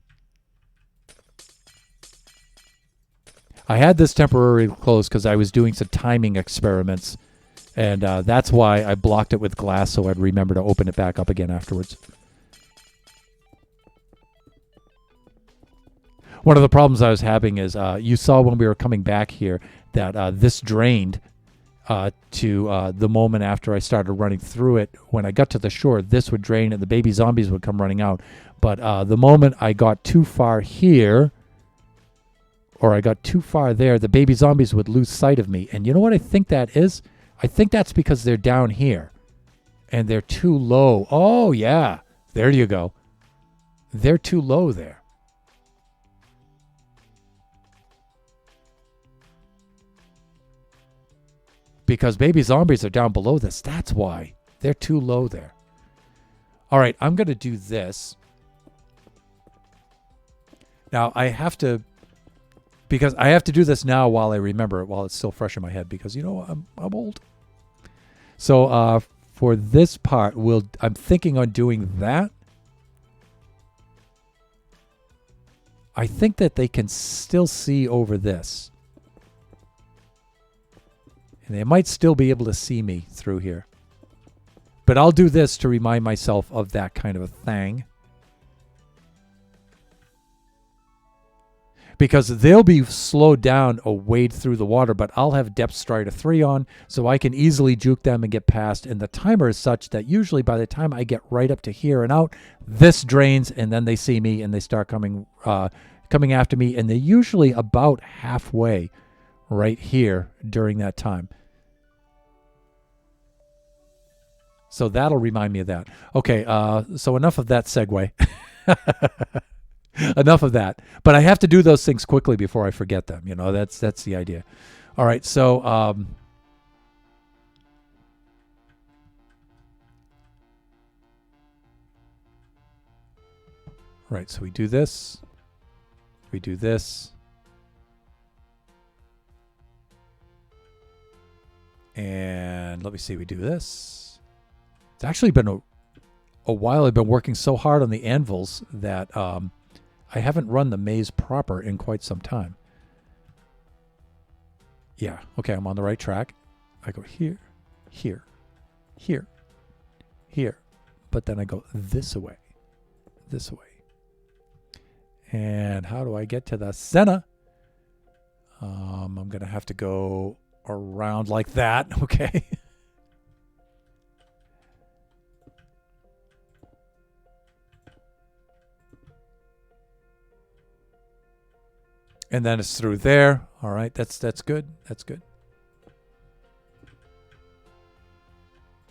I had this temporarily closed because I was doing some timing experiments, and that's why I blocked it with glass so I'd remember to open it back up again afterwards. One of the problems I was having is you saw when we were coming back here that this drained to the moment after I started running through it. When I got to the shore, this would drain and the baby zombies would come running out. But the moment I got too far here, or I got too far there, the baby zombies would lose sight of me. And you know what I think that is? I think that's because they're down here and they're too low. Oh, yeah. There you go. They're too low there. Because baby zombies are down below this. That's why. They're too low there. All right, I'm going to do this. Now, I have to... Because I have to do this now while I remember it, while it's still fresh in my head, because, you know, I'm old. So for this part, I'm thinking on doing that. I think that they can still see over this. And they might still be able to see me through here. But I'll do this to remind myself of that kind of a thing. Because they'll be slowed down or wade through the water, but I'll have Depth Strider 3 on, so I can easily juke them and get past. And the timer is such that usually by the time I get right up to here and out, this drains, and then they see me and they start coming after me. And they're usually about halfway right here during that time. So that'll remind me of that. Okay, so enough of that segue. Enough of that. But I have to do those things quickly before I forget them. You know, that's the idea. All right, so right, so we do this. We do this. And let me see, we do this. It's actually been a while. I've been working so hard on the anvils that I haven't run the maze proper in quite some time. Yeah, okay, I'm on the right track. I go here, here, here, here. But then I go this way. And how do I get to the center? I'm going to have to go around like that, okay? And then it's through there. All right, that's good. That's good.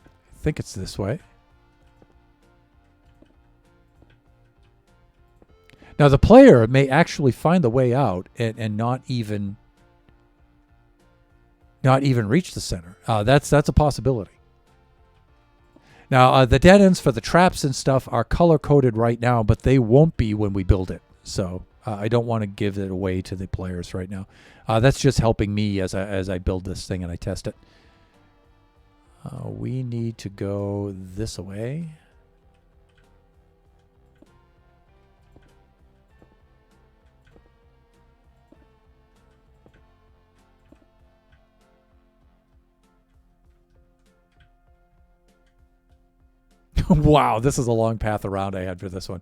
I think it's this way. Now the player may actually find the way out and not even reach the center. That's a possibility. Now the dead ends for the traps and stuff are color coded right now, but they won't be when we build it. So I don't want to give it away to the players right now. That's just helping me as I build this thing and I test it. We need to go this way. Wow, this is a long path around I had for this one.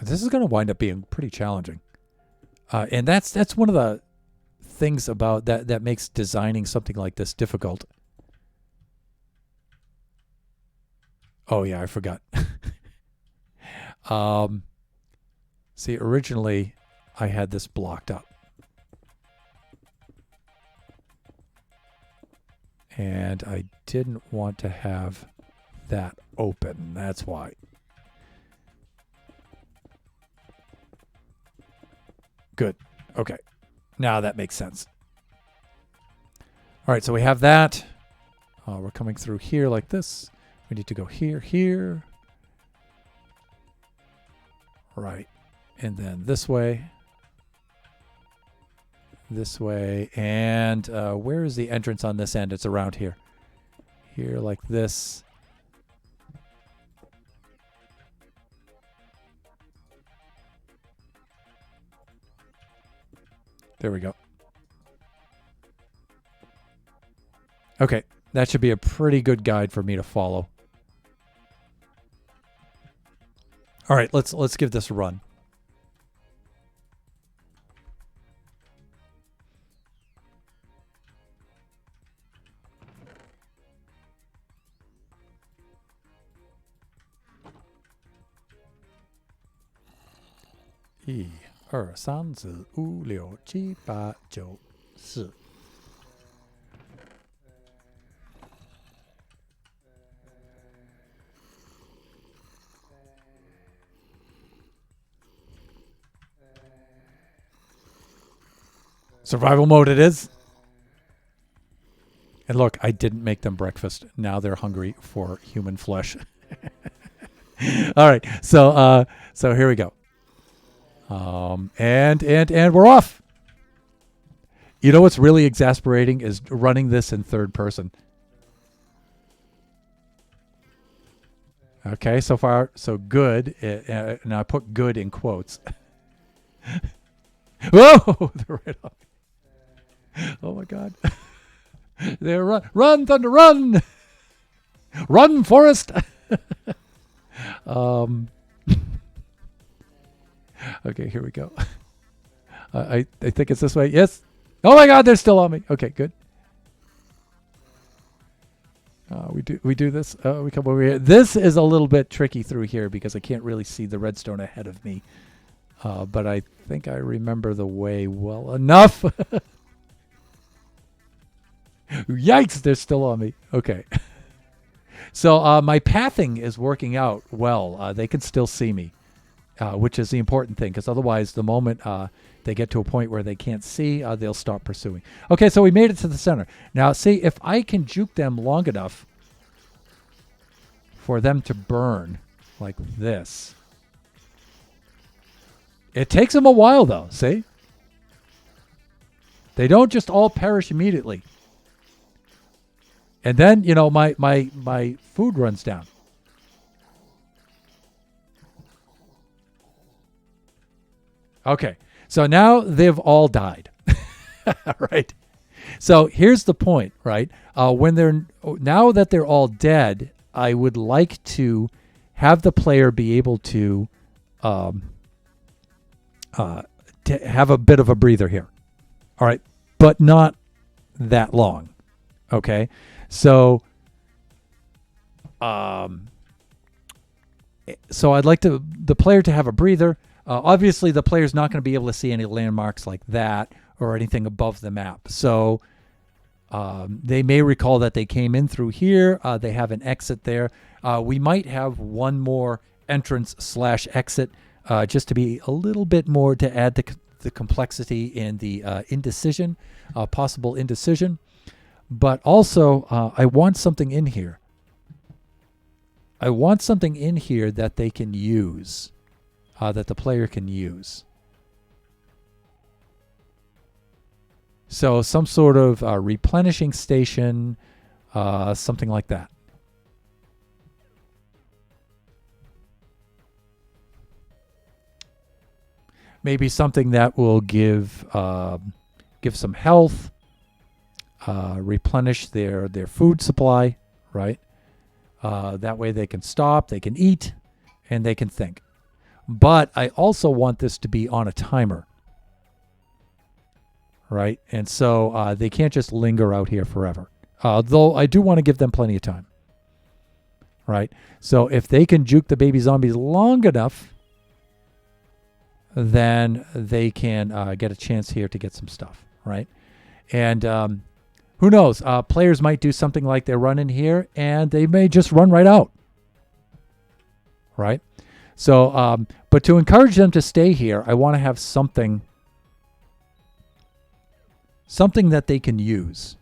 This is going to wind up being pretty challenging. And that's one of the things about that makes designing something like this difficult. Oh yeah, I forgot. See, originally I had this blocked up. And I didn't want to have that open. That's why. Good. Okay. Now that makes sense. All right, so we have that. We're coming through here like this. We need to go here, here. Right. And then this way. This way. And where is the entrance on this end? It's around here. Here like this. There we go. Okay, that should be a pretty good guide for me to follow. All right, let's give this a run. E 二三四五六七八九四。Survival mode it is. And look, I didn't make them breakfast. Now they're hungry for human flesh. All right, so here we go. And we're off. You know what's really exasperating is running this in third person. Okay, so far so good. Now I put good in quotes. Whoa, they're right off. Oh my God. They're run, Thunder, run. Run, Forrest. Okay, here we go. I think it's this way. Yes. Oh my God, they're still on me. Okay, good. We do this. We come over here. This is a little bit tricky through here because I can't really see the redstone ahead of me. But I think I remember the way well enough. Yikes, they're still on me. Okay. So my pathing is working out well. They can still see me, which is the important thing, because otherwise the moment they get to a point where they can't see, they'll stop pursuing. Okay, so we made it to the center. Now, see, if I can juke them long enough for them to burn like this. It takes them a while, though, see? They don't just all perish immediately. And then, you know, my food runs down. Okay, so now they've all died. Right? So here's the point, right? Now that they're all dead, I would like to have the player be able to have a bit of a breather here. All right, but not that long. Okay, so I'd like the player to have a breather. Obviously, the player's not going to be able to see any landmarks like that or anything above the map. So they may recall that they came in through here. They have an exit there. We might have one more entrance/exit just to be a little bit more to add the complexity and the indecision, possible indecision. But also, I want something in here. I want something in here that they can use, that the player can use. So some sort of replenishing station, something like that. Maybe something that will give some health, replenish their food supply, right? That way they can stop, they can eat, and they can think. But I also want this to be on a timer, right? And so they can't just linger out here forever. Though I do want to give them plenty of time, right? So if they can juke the baby zombies long enough, then they can get a chance here to get some stuff, right? And who knows? Players might do something like they're running here, and they may just run right out, right? So, but to encourage them to stay here, I want to have something something that they can use.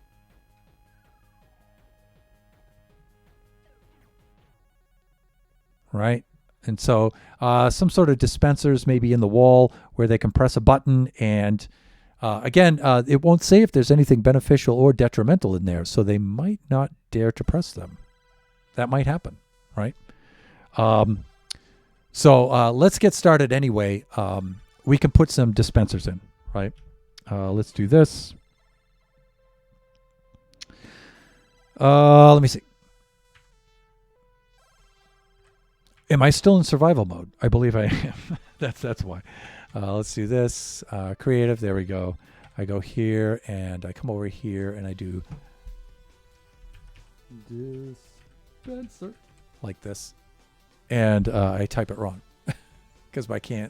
Right? And so some sort of dispensers maybe in the wall where they can press a button and again, it won't say if there's anything beneficial or detrimental in there, so they might not dare to press them. That might happen, right? So let's get started anyway. We can put some dispensers in, right? Let's do this. Let me see. Am I still in survival mode? I believe I am. That's why. Let's do this. Creative. There we go. I go here and I come over here and I do dispenser like this, and I type it wrong because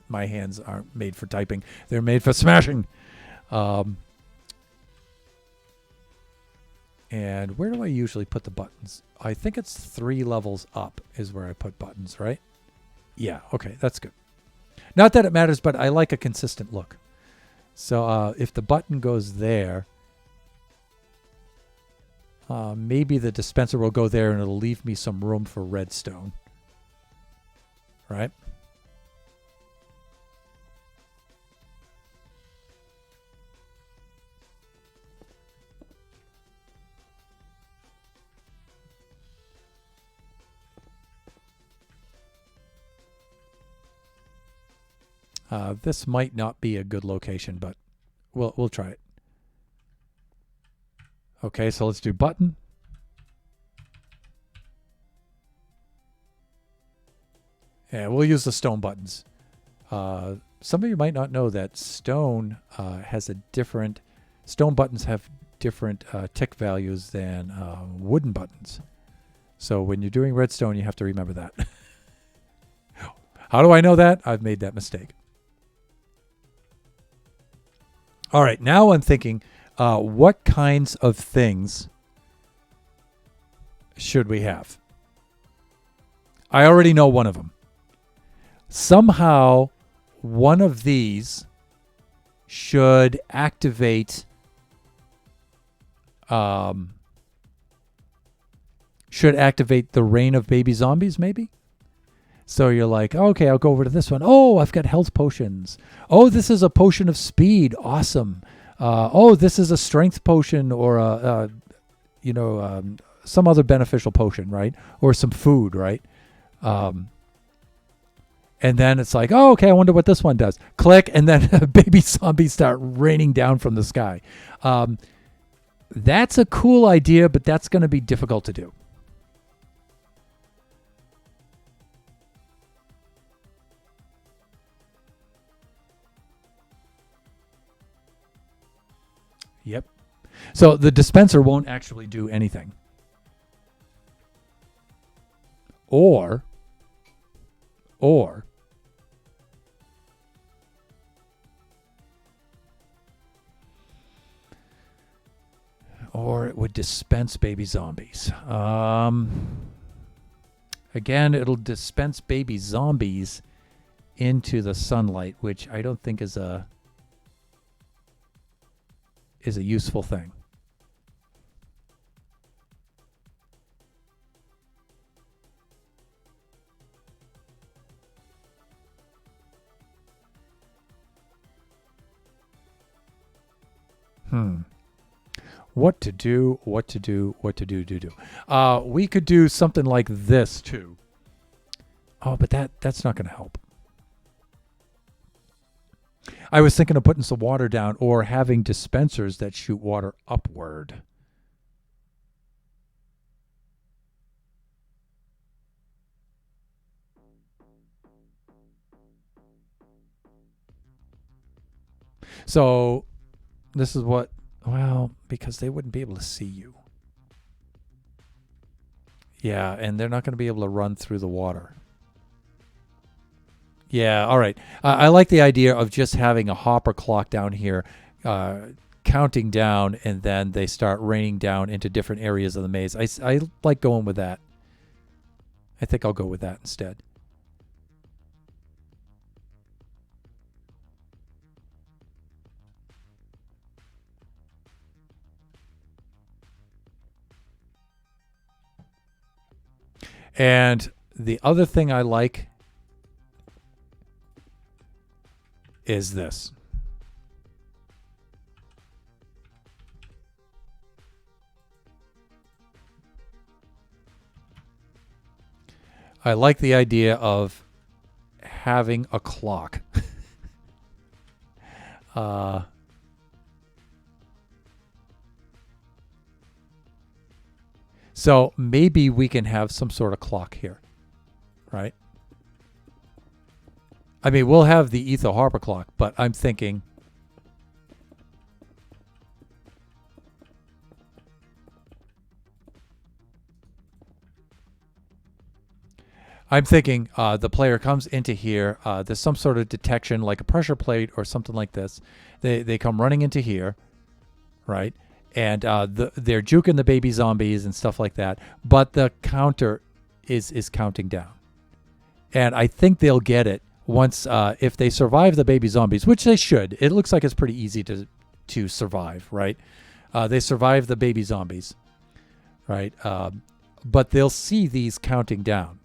my hands aren't made for typing. They're made for smashing. And where do I usually put the buttons? I think it's 3 levels up is where I put buttons, right? Yeah, okay, that's good. Not that it matters, but I like a consistent look. So if the button goes there, maybe the dispenser will go there and it'll leave me some room for redstone. Right? This might not be a good location, but we'll try it. Okay, so let's do button. Yeah, we'll use the stone buttons. Some of you might not know that stone stone buttons have different tick values than wooden buttons. So when you're doing redstone, you have to remember that. How do I know that? I've made that mistake. All right, now I'm thinking, what kinds of things should we have? I already know one of them. Somehow, one of these should activate the reign of baby zombies, maybe? So you're like, okay, I'll go over to this one. Oh, I've got health potions. Oh, this is a potion of speed. Awesome. Oh, this is a strength potion or some other beneficial potion, right? Or some food, right? And then it's like, oh, okay, I wonder what this one does. Click, and then baby zombies start raining down from the sky. That's a cool idea, but that's going to be difficult to do. Yep. So the dispenser won't actually do anything. Or it would dispense baby zombies. Again, it'll dispense baby zombies into the sunlight, which I don't think is a useful thing. What to do. We could do something like this too. Oh, but that's not going to help. I was thinking of putting some water down or having dispensers that shoot water upward. So this is what, well, because they wouldn't be able to see you. Yeah, and they're not going to be able to run through the water. Yeah, all right. I like the idea of just having a hopper clock down here, counting down, and then they start raining down into different areas of the maze. I like going with that. I think I'll go with that instead. And the other thing I like is this. I like the idea of having a clock. So maybe we can have some sort of clock here, right? I mean, we'll have the Etho Harper clock, but I'm thinking the player comes into here. There's some sort of detection, like a pressure plate or something like this. They come running into here, right? And they're juking the baby zombies and stuff like that. But the counter is counting down, and I think they'll get it once if they survive the baby zombies, which they should. It looks like it's pretty easy to survive, right? They survive the baby zombies, right? But they'll see these counting down.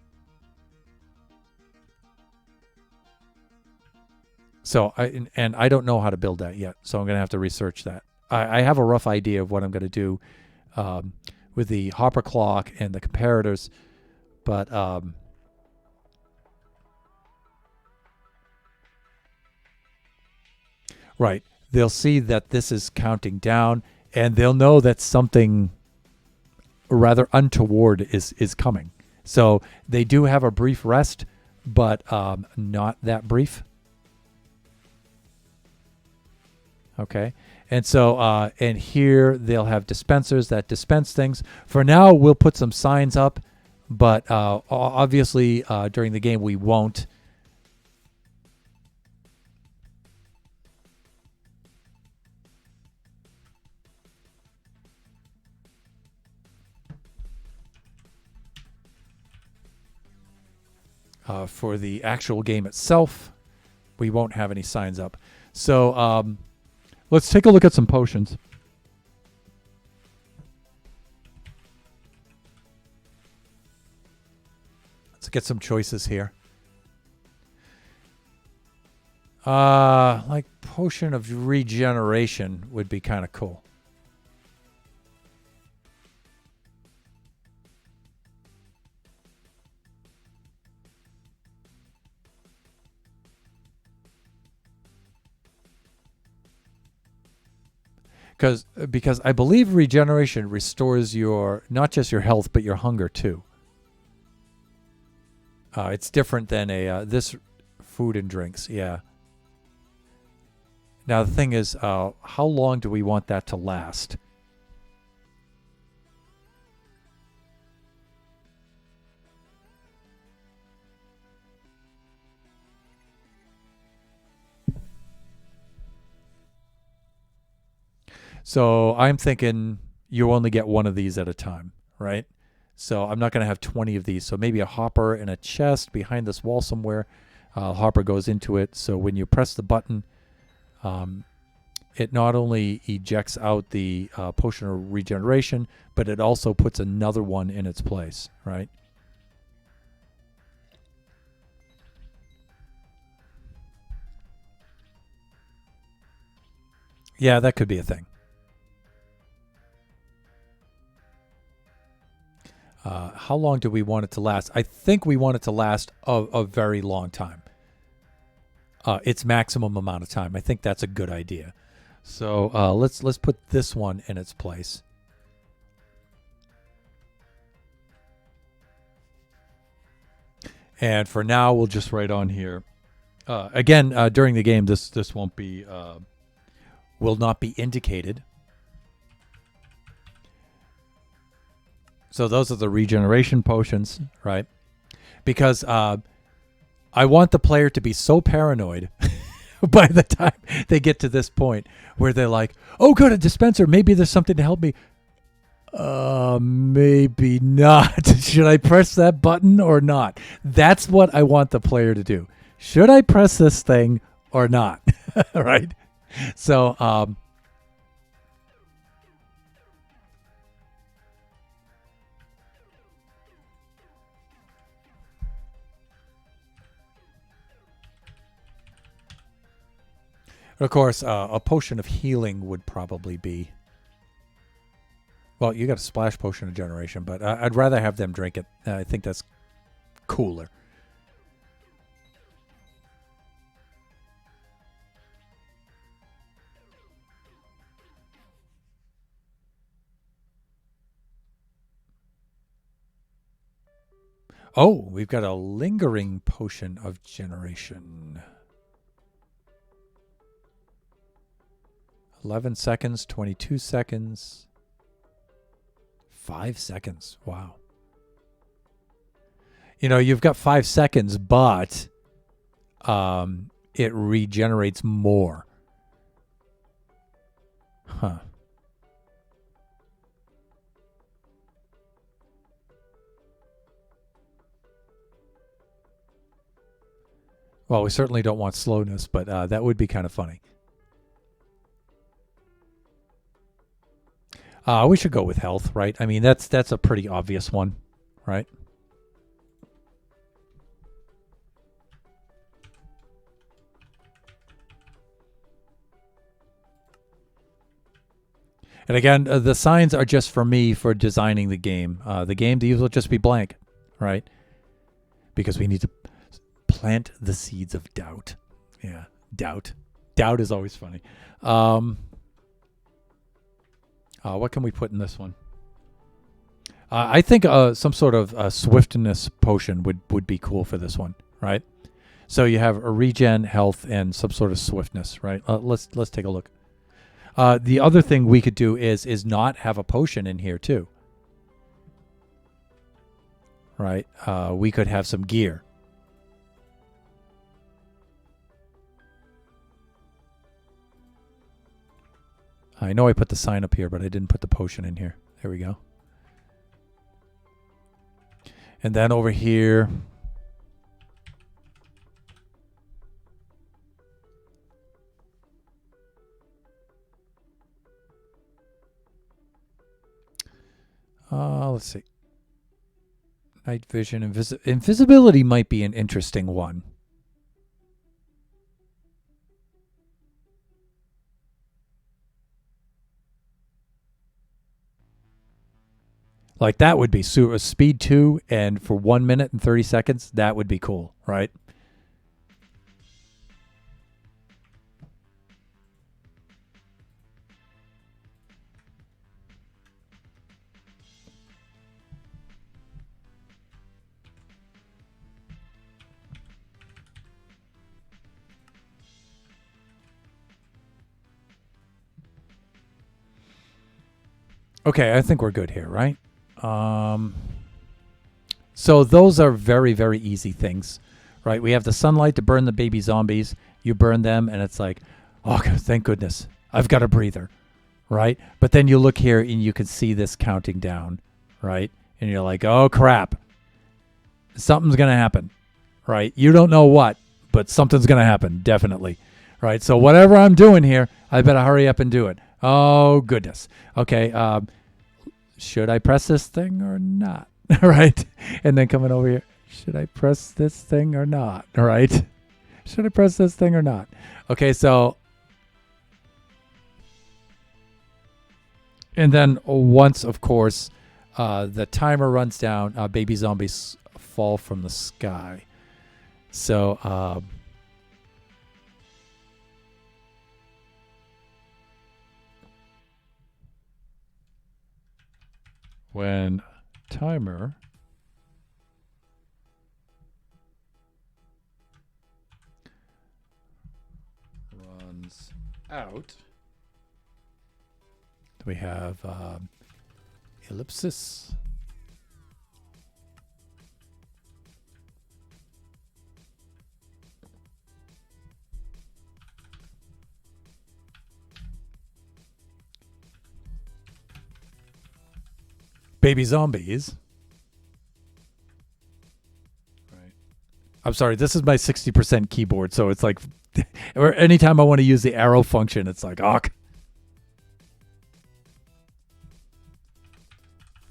So I don't know how to build that yet, so I'm going to have to research that. I have a rough idea of what I'm going to do with the Hopper clock and the comparators, but right, they'll see that this is counting down, and they'll know that something rather untoward is coming. So they do have a brief rest, but not that brief. Okay. And so, and here they'll have dispensers that dispense things. For now, we'll put some signs up, but obviously during the game we won't. For the actual game itself, we won't have any signs up. So let's take a look at some potions. Let's get some choices here. Like potion of regeneration would be kind of cool. Because I believe regeneration restores your not just your health but your hunger too. It's different than a this food and drinks. Yeah. Now the thing is, how long do we want that to last? So I'm thinking you only get one of these at a time, right? So I'm not going to have 20 of these. So maybe a hopper in a chest behind this wall somewhere. Hopper goes into it. So when you press the button, it not only ejects out the potion of regeneration, but it also puts another one in its place, right? Yeah, that could be a thing. How long do we want it to last? I think we want it to last a very long time. Its maximum amount of time. I think that's a good idea. So let's put this one in its place. And for now, we'll just write on here. Again, during the game, this won't be will not be indicated. So those are the regeneration potions, right? Because I want the player to be so paranoid by the time they get to this point where they're like, oh, good, a dispenser. Maybe there's something to help me. Maybe not. Should I press that button or not? That's what I want the player to do. Should I press this thing or not? Right? So, Of course, a potion of healing would probably be. Well, you got a splash potion of generation, but I'd rather have them drink it. I think that's cooler. Oh, we've got a lingering potion of generation. 11 seconds, 22 seconds, 5 seconds. Wow. You know, you've got 5 seconds, but it regenerates more. Huh. Well, we certainly don't want slowness, but that would be kind of funny. We should go with health, right? I mean, that's a pretty obvious one, right? And again, the signs are just for me for designing the game. These will just be blank, right? Because we need to plant the seeds of doubt. Yeah, doubt. Doubt is always funny. What can we put in this one? I think some sort of swiftness potion would be cool for this one, right? So you have a regen, health, and some sort of swiftness, right? Let's take a look. The other thing we could do is not have a potion in here too, right? We could have some gear. I know I put the sign up here, but I didn't put the potion in here. There we go. And then over here, let's see. Night vision, invisibility might be an interesting one. Like that would be speed 2, and for 1 minute and 30 seconds, that would be cool, right? Okay, I think we're good here, right? So those are very, very easy things, right? We have the sunlight to burn the baby zombies. You burn them, and it's like, oh, thank goodness, I've got a breather, right? But then you look here, and you can see this counting down, right? And you're like, oh, crap. Something's going to happen, right? You don't know what, but something's going to happen, definitely, right? So whatever I'm doing here, I better hurry up and do it. Oh, goodness. Okay, should I press this thing or not? Right? And then coming over here, should I press this thing or not? Right? Should I press this thing or not? Okay, so. And then once, of course, the timer runs down, baby zombies fall from the sky. So. When timer runs out, we have ellipsis. Baby zombies. Right. I'm sorry, this is my 60% keyboard, so it's like or anytime I want to use the arrow function, it's like awk.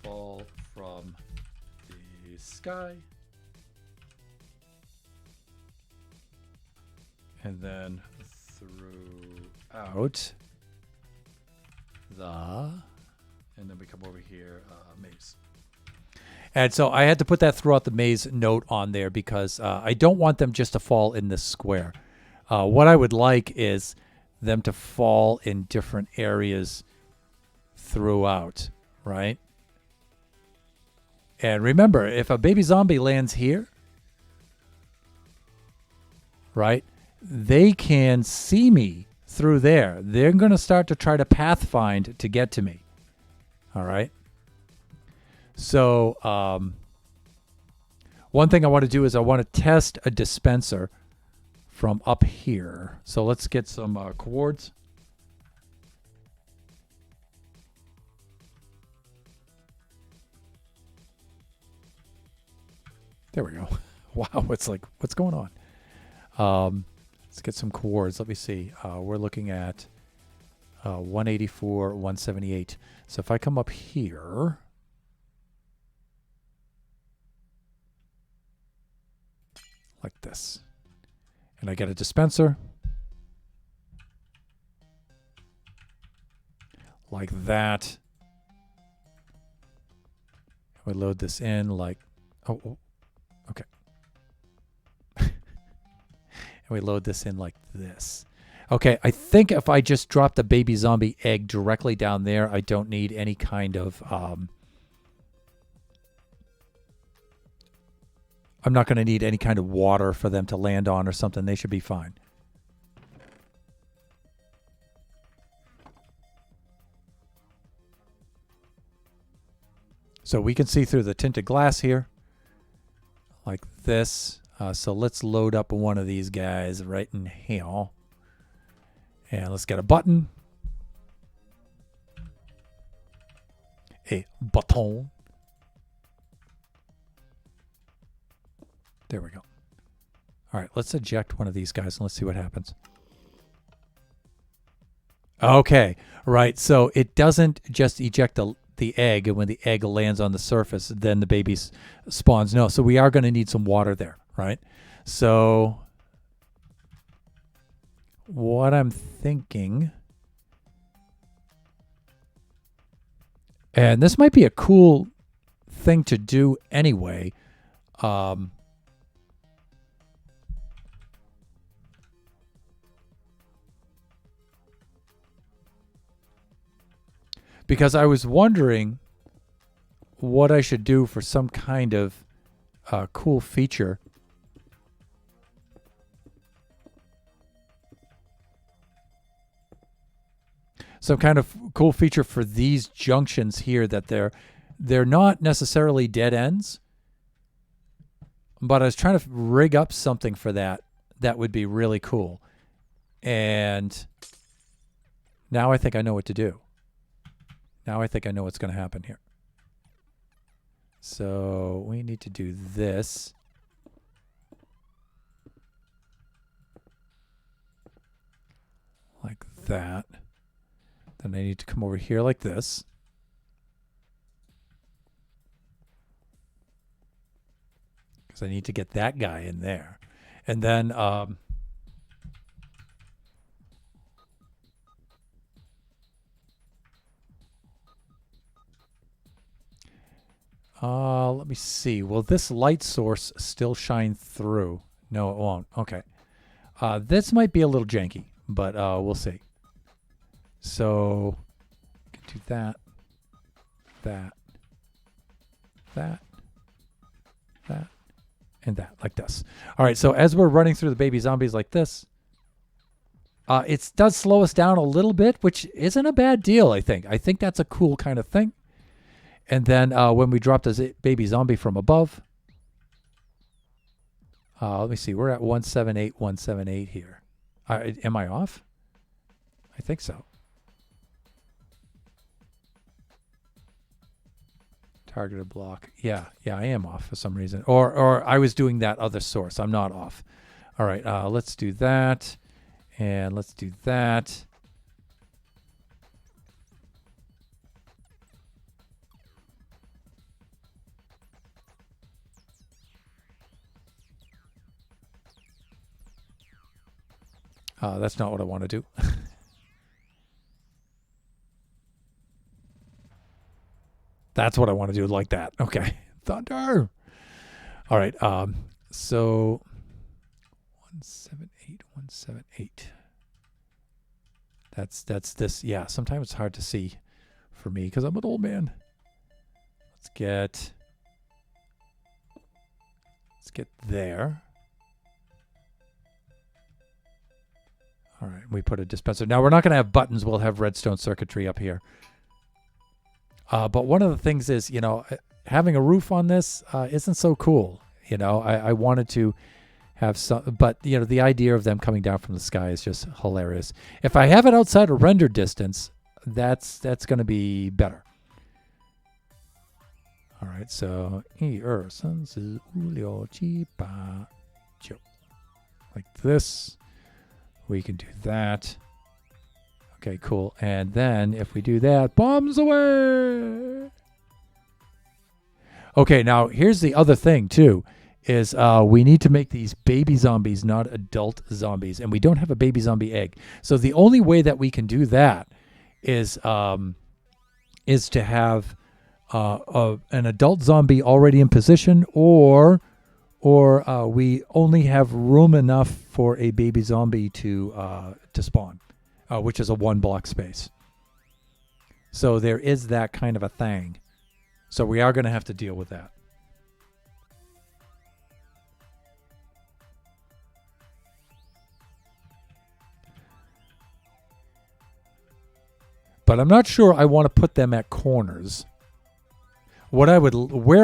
Fall from the sky. And then throughout the, and then we come over here, maze. And so I had to put that throughout the maze note on there because I don't want them just to fall in this square. What I would like is them to fall in different areas throughout, right? And remember, if a baby zombie lands here, right, they can see me through there. They're going to start to try to pathfind to get to me. All right. So one thing I want to do is I want to test a dispenser from up here. So let's get some quartz. There we go. Wow, it's like, what's going on? Let's get some quartz. Let me see. We're looking at 184, 178. So if I come up here, like this, and I get a dispenser, like that. We load this in like, oh okay. And we load this in like this. Okay, I think if I just drop the baby zombie egg directly down there, I don't need any kind of, I'm not going to need any kind of water for them to land on or something. They should be fine. So we can see through the tinted glass here, like this. So let's load up one of these guys right in here. And let's get a button. A button. There we go. All right, let's eject one of these guys and let's see what happens. Okay, right. So it doesn't just eject the egg, and when the egg lands on the surface, then the baby spawns. No, so we are going to need some water there, right? So what I'm thinking, and this might be a cool thing to do anyway, because I was wondering what I should do for some kind of cool feature. Some kind of cool feature for these junctions here, that they're not necessarily dead ends, but I was trying to rig up something for that would be really cool. And now I think I know what to do. Now I think I know what's going to happen here. So we need to do this. Like that. Then I need to come over here like this. Because I need to get that guy in there. And then let me see. Will this light source still shine through? No, it won't. Okay. This might be a little janky, but we'll see. So, we can do that, and that, like this. All right, so as we're running through the baby zombies like this, it does slow us down a little bit, which isn't a bad deal, I think. I think that's a cool kind of thing. And then when we drop the baby zombie from above, let me see. We're at 178, 178 here. Am I off? I think so. Targeted block. Yeah, I am off for some reason. Or I was doing that other source. I'm not off. All right, let's do that. And let's do that. That's not what I want to do. That's what I want to do, like that. Okay. Thunder. All right. So 178, 178. That's this. Yeah, sometimes it's hard to see for me because I'm an old man. Let's get there. All right, we put a dispenser. Now we're not going to have buttons. We'll have redstone circuitry up here. But one of the things is, having a roof on this isn't so cool. I wanted to have some, but the idea of them coming down from the sky is just hilarious. If I have it outside a render distance, that's going to be better. All right, so like this. We can do that. Okay, cool. And then if we do that, bombs away. Okay, now here's the other thing too, is we need to make these baby zombies, not adult zombies, and we don't have a baby zombie egg. So the only way that we can do that is to have an adult zombie already in position, or we only have room enough for a baby zombie to spawn, which is a 1 block space. So there is that kind of a thing. So we are going to have to deal with that. But I'm not sure I want to put them at corners. Where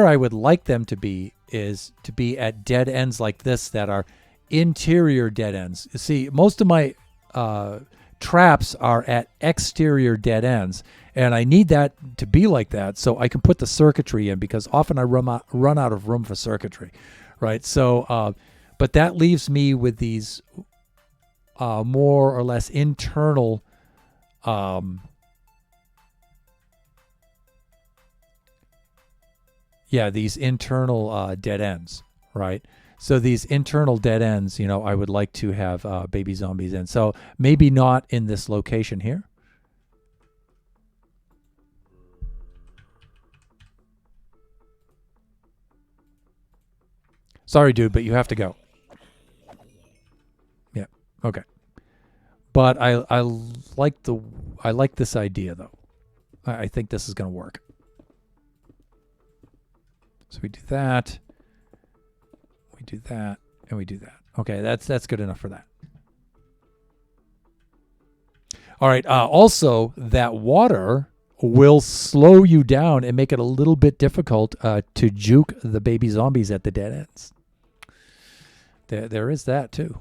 I would like them to be is to be at dead ends like this that are interior dead ends. You see, most of my traps are at exterior dead ends, and I need that to be like that so I can put the circuitry in, because often I run out of room for circuitry, right? So, but that leaves me with these more or less internal these internal dead ends, right? So these internal dead ends, I would like to have baby zombies in. So maybe not in this location here. Sorry, dude, but you have to go. Yeah, okay. But I like this idea though. I think this is going to work. So we do that. We do that, and we do that. Okay, that's good enough for that. All right. Also, that water will slow you down and make it a little bit difficult to juke the baby zombies at the dead ends. There is that too.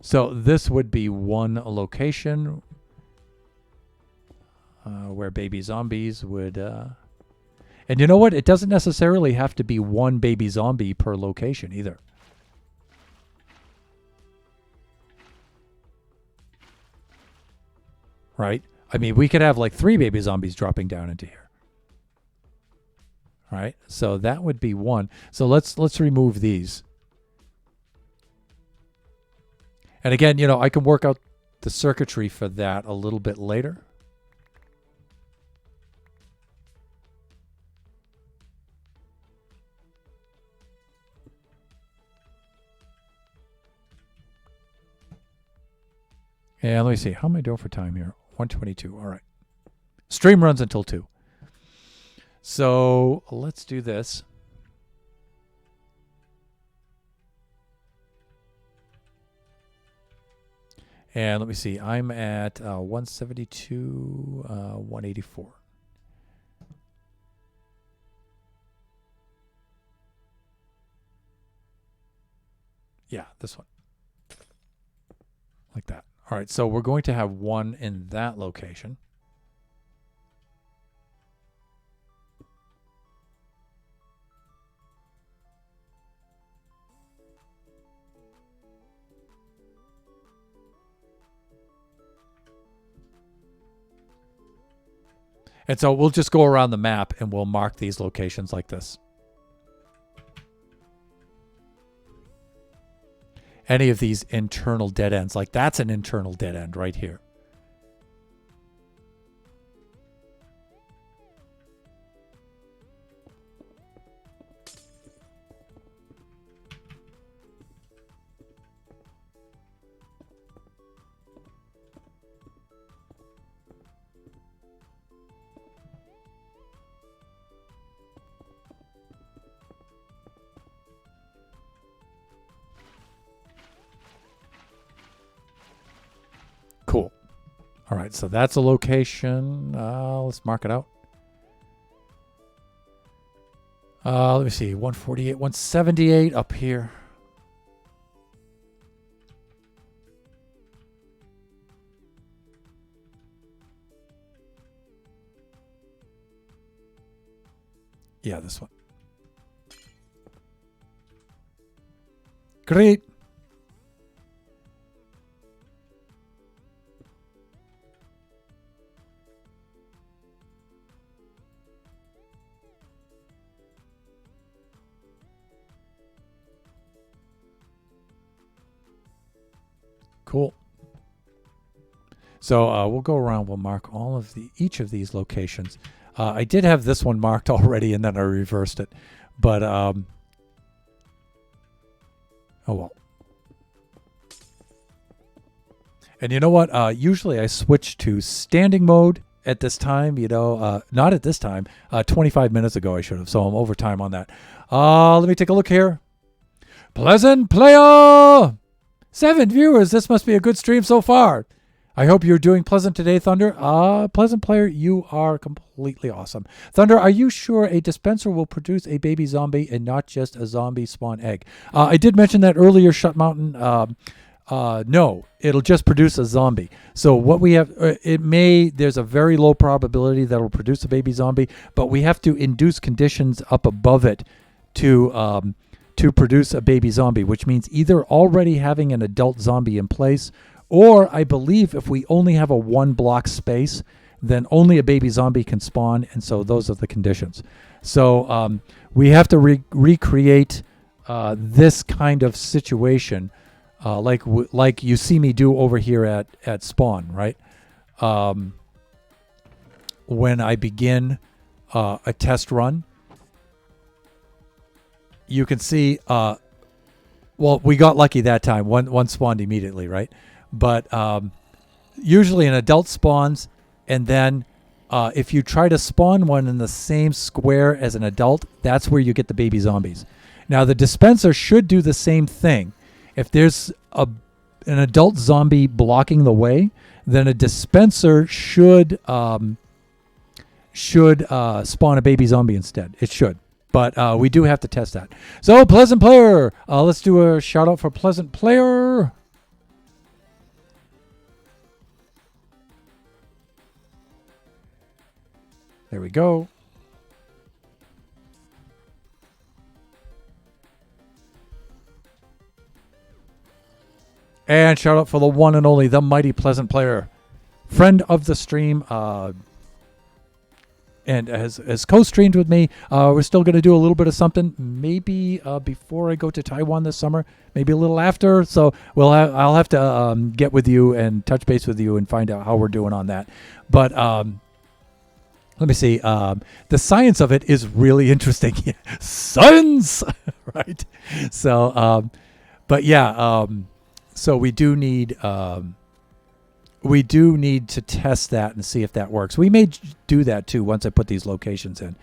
So this would be one location where baby zombies would... and you know what? It doesn't necessarily have to be one baby zombie per location either. Right? I mean, we could have like 3 baby zombies dropping down into here. Right? So that would be one. So let's remove these. And again, I can work out the circuitry for that a little bit later. And let me see. How am I doing for time here? 122. All right. Stream runs until 2. So let's do this. And let me see. I'm at 172, 184. Yeah, this one. Like that. All right, so we're going to have one in that location. And so we'll just go around the map and we'll mark these locations like this. Any of these internal dead ends, like that's an internal dead end right here. Cool. All right, so that's a location. Let's mark it out. Let me see, 148, 178 up here. Yeah, this one. Great. Cool. So we'll go around. We'll mark all of each of these locations. I did have this one marked already, and then I reversed it. But oh well. And you know what? Usually I switch to standing mode at this time. Not at this time. 25 minutes ago I should have. So I'm over time on that. Let me take a look here. Pleasant Player! 7 viewers. This must be a good stream so far. I hope you're doing pleasant today, Thunder. Pleasant Player, you are completely awesome. Thunder, are you sure a dispenser will produce a baby zombie and not just a zombie spawn egg? I did mention that earlier, Shut Mountain. No, it'll just produce a zombie. So what we have, there's a very low probability that it'll produce a baby zombie, but we have to induce conditions up above it to produce a baby zombie, which means either already having an adult zombie in place, or I believe if we only have a 1 block space, then only a baby zombie can spawn, and so those are the conditions. So we have to recreate this kind of situation, like you see me do over here at spawn, right? When I begin a test run, you can see, well, we got lucky that time. One spawned immediately, right? But usually an adult spawns, and then if you try to spawn one in the same square as an adult, that's where you get the baby zombies. Now, the dispenser should do the same thing. If there's an adult zombie blocking the way, then a dispenser should spawn a baby zombie instead. It should. But we do have to test that. So, Pleasant Player. Let's do a shout out for Pleasant Player. There we go. And shout out for the one and only, the mighty Pleasant Player. Friend of the stream. And has co-streamed with me. We're still going to do a little bit of something, maybe before I go to Taiwan this summer, maybe a little after. So I'll have to get with you and touch base with you and find out how we're doing on that. But let me see. The science of it is really interesting. Science, right? So, but yeah. So we do need. We do need to test that and see if that works. We may do that too once I put these locations in.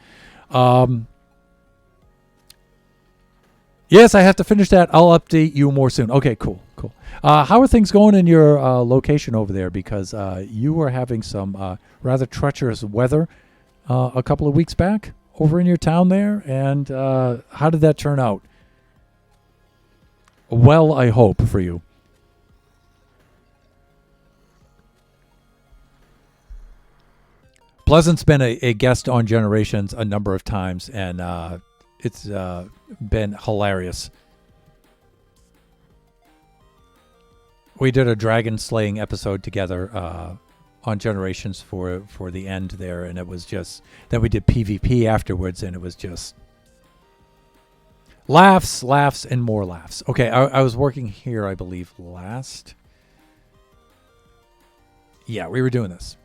Yes, I have to finish that. I'll update you more soon. Okay, cool. How are things going in your location over there? Because you were having some rather treacherous weather a couple of weeks back over in your town there. And how did that turn out? Well, I hope for you. Pleasant's been a guest on Generations a number of times, and it's been hilarious. We did a dragon slaying episode together on Generations for the end there, and it was just then we did PvP afterwards, and it was just laughs, laughs, and more laughs. Okay, I was working here, I believe, last. Yeah, we were doing this.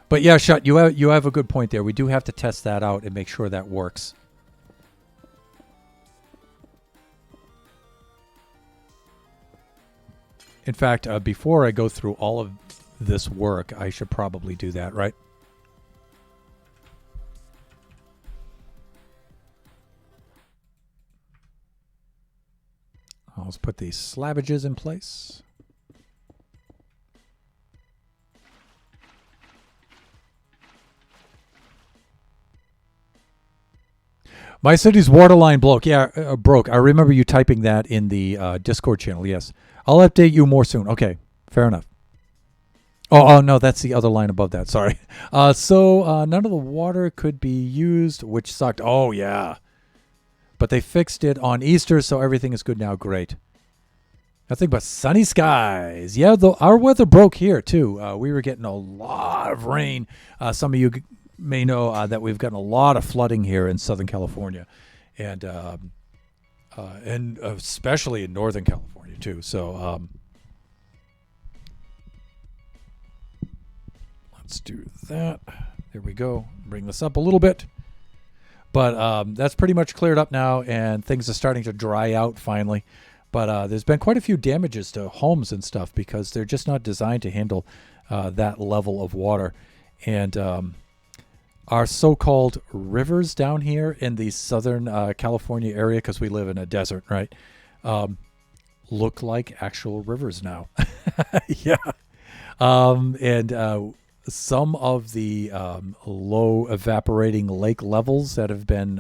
But yeah, Shut, you have a good point there. We do have to test that out and make sure that works. In fact, before I go through all of this work, I should probably do that, right? Let's put these slabbages in place. My city's water line broke. Yeah, broke. I remember you typing that in the Discord channel. Yes, I'll update you more soon. Okay, fair enough. Oh no, that's the other line above that. Sorry. So none of the water could be used, which sucked. Oh yeah, but they fixed it on Easter, so everything is good now. Great. Nothing but sunny skies. Yeah, our weather broke here too. We were getting a lot of rain. Some of you may know that we've gotten a lot of flooding here in Southern California, and especially in Northern California too. So let's do that. There we go. Bring this up a little bit. But that's pretty much cleared up now, and things are starting to dry out finally. But there's been quite a few damages to homes and stuff because they're just not designed to handle that level of water. And our so-called rivers down here in the Southern California area, because we live in a desert, right, look like actual rivers now. Yeah. And some of the low evaporating lake levels that have been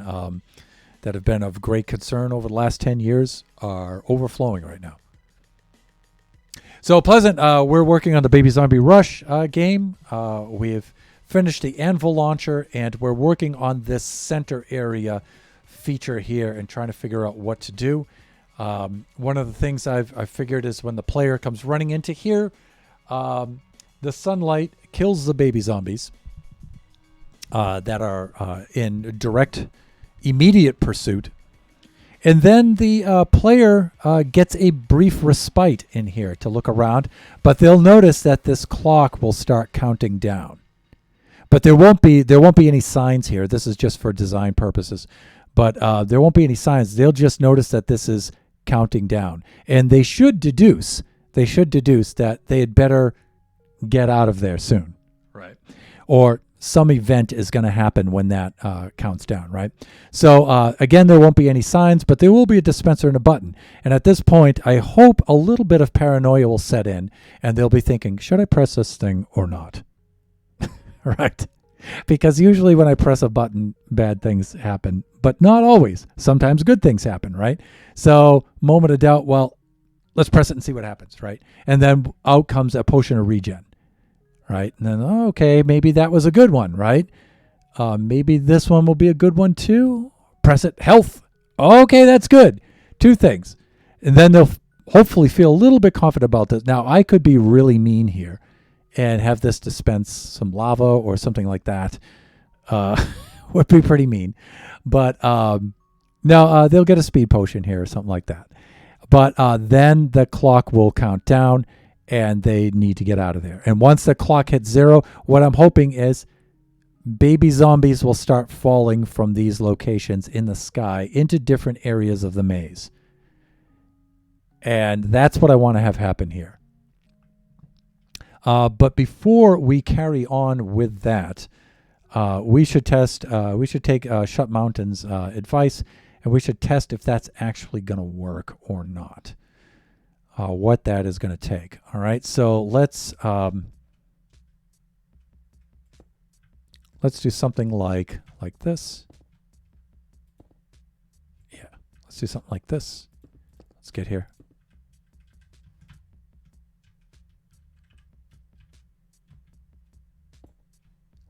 of great concern over the last 10 years are overflowing right now. So Pleasant, we're working on the Baby Zombie Rush game. We've finished the Anvil launcher, and we're working on this center area feature here and trying to figure out what to do. One of the things I've figured is when the player comes running into here, the sunlight kills the baby zombies that are in direct, immediate pursuit. And then the player gets a brief respite in here to look around, but they'll notice that this clock will start counting down. But there won't be any signs here. This is just for design purposes. But there won't be any signs. They'll just notice that this is counting down. And they should deduce that they had better get out of there soon. Right. Or some event is going to happen when that counts down, right? So, again, there won't be any signs, but there will be a dispenser and a button. And at this point, I hope a little bit of paranoia will set in, and they'll be thinking, should I press this thing or not? Right? Because usually when I press a button, bad things happen, but not always. Sometimes good things happen, right? So, moment of doubt, well, let's press it and see what happens, right? And then out comes a potion of regen. Right? And then, okay, maybe that was a good one, right? Maybe this one will be a good one too. Press it. Health. Okay, that's good. Two things. And then they'll hopefully feel a little bit confident about this. Now, I could be really mean here and have this dispense some lava or something like that. Would be pretty mean. But no, they'll get a speed potion here or something like that. But then the clock will count down, and they need to get out of there. And once the clock hits 0, what I'm hoping is baby zombies will start falling from these locations in the sky into different areas of the maze. And that's what I want to have happen here. But before we carry on with that, we should take Shut Mountain's advice, and we should test if that's actually going to work or not. What that is going to take. All right, so let's do something like this. Yeah, let's do something like this. Let's get here.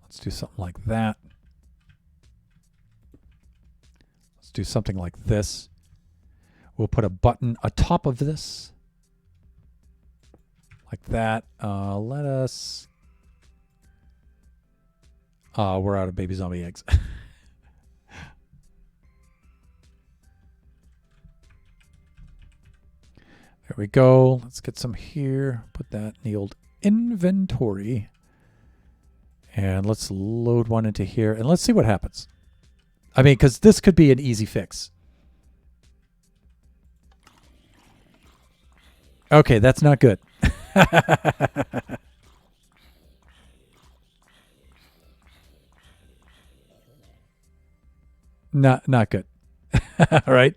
Let's do something like that. Let's do something like this. We'll put a button atop of this. Like that. Let us we're out of baby zombie eggs. There we go. Let's get some here. Put that in the old inventory. And let's load one into here. And let's see what happens. I mean, because this could be an easy fix. Okay, that's not good. Not good. All right.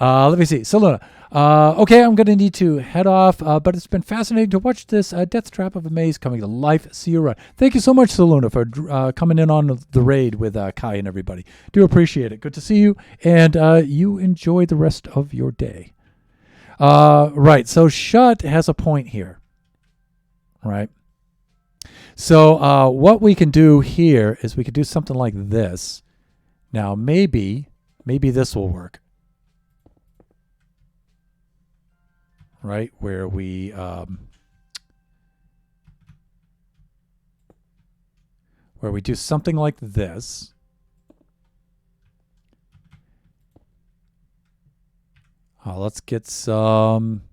Let me see. Saluna. Okay, I'm going to need to head off, but it's been fascinating to watch this Death Trap of a Maze coming to life. See you around. Thank you so much, Saluna, for coming in on the raid with Kai and everybody. Do appreciate it. Good to see you, and you enjoy the rest of your day. Right, so Shut has a point here. Right. So what we can do here is we could do something like this. Now, maybe this will work. Right, where we do something like this. Let's get some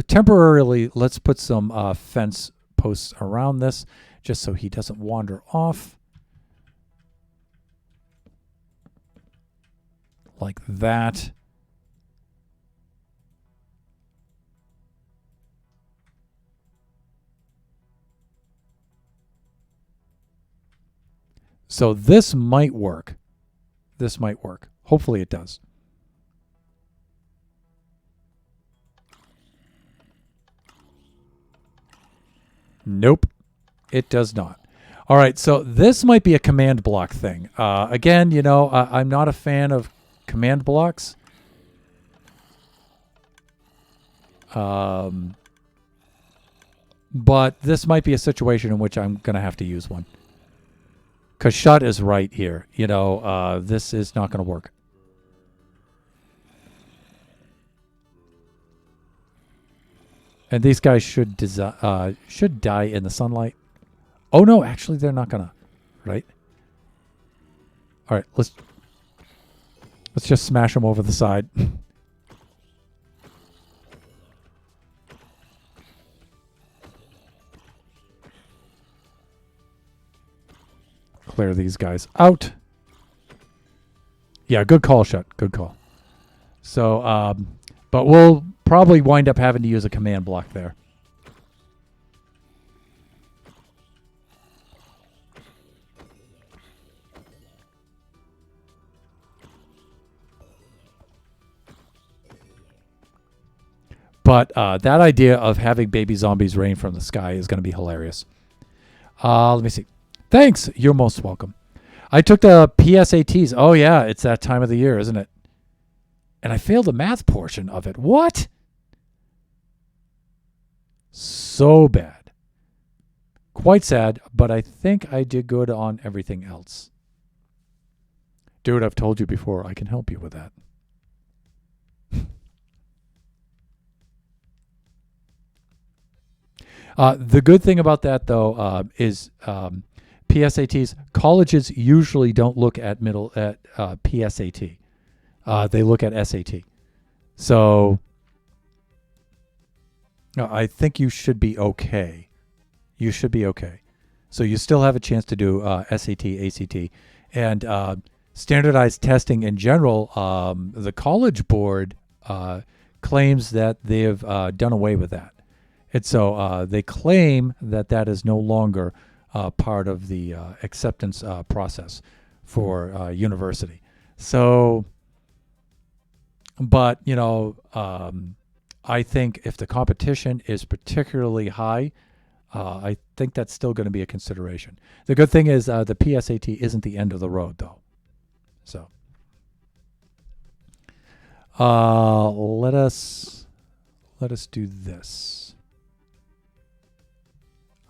temporarily. Let's put some fence posts around this, just so he doesn't wander off. Like that. So this might work. This might work. Hopefully it does. Nope, it does not. All right, so this might be a command block thing. Again, you know, I'm not a fan of command blocks. But this might be a situation in which I'm going to have to use one. Because Shut is right here. You know, this is not going to work. And these guys should die in the sunlight. Oh, no, actually, they're not going to. Right? All right, let's just smash them over the side. Clear these guys out. Yeah, good call, Shut. Good call. So, but we'll probably wind up having to use a command block there. But that idea of having baby zombies rain from the sky is going to be hilarious. Let me see. Thanks. You're most welcome. I took the PSATs. Oh, yeah. It's that time of the year, isn't it? And I failed the math portion of it. What? So bad. Quite sad, but I think I did good on everything else. Dude, I've told you before, I can help you with that. The good thing about that, though, is PSATs. Colleges usually don't look at PSAT. They look at SAT. So I think you should be okay. You should be okay. So you still have a chance to do SAT, ACT, and standardized testing in general. The College Board claims that they have done away with that. And so they claim that that is no longer part of the acceptance process for university. So, but, you know, I think if the competition is particularly high, I think that's still going to be a consideration. The good thing is the PSAT isn't the end of the road, though. So let us do this.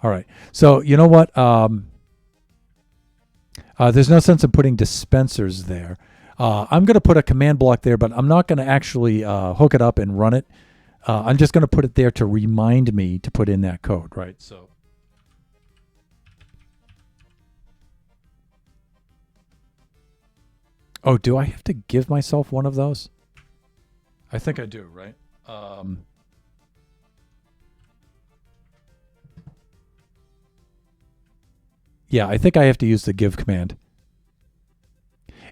All right. So you know what? There's no sense in putting dispensers there. I'm going to put a command block there, but I'm not going to actually hook it up and run it. I'm just going to put it there to remind me to put in that code, right? So Oh, do I have to give myself one of those? I think I do, right? Um, yeah, I think I have to use the give command.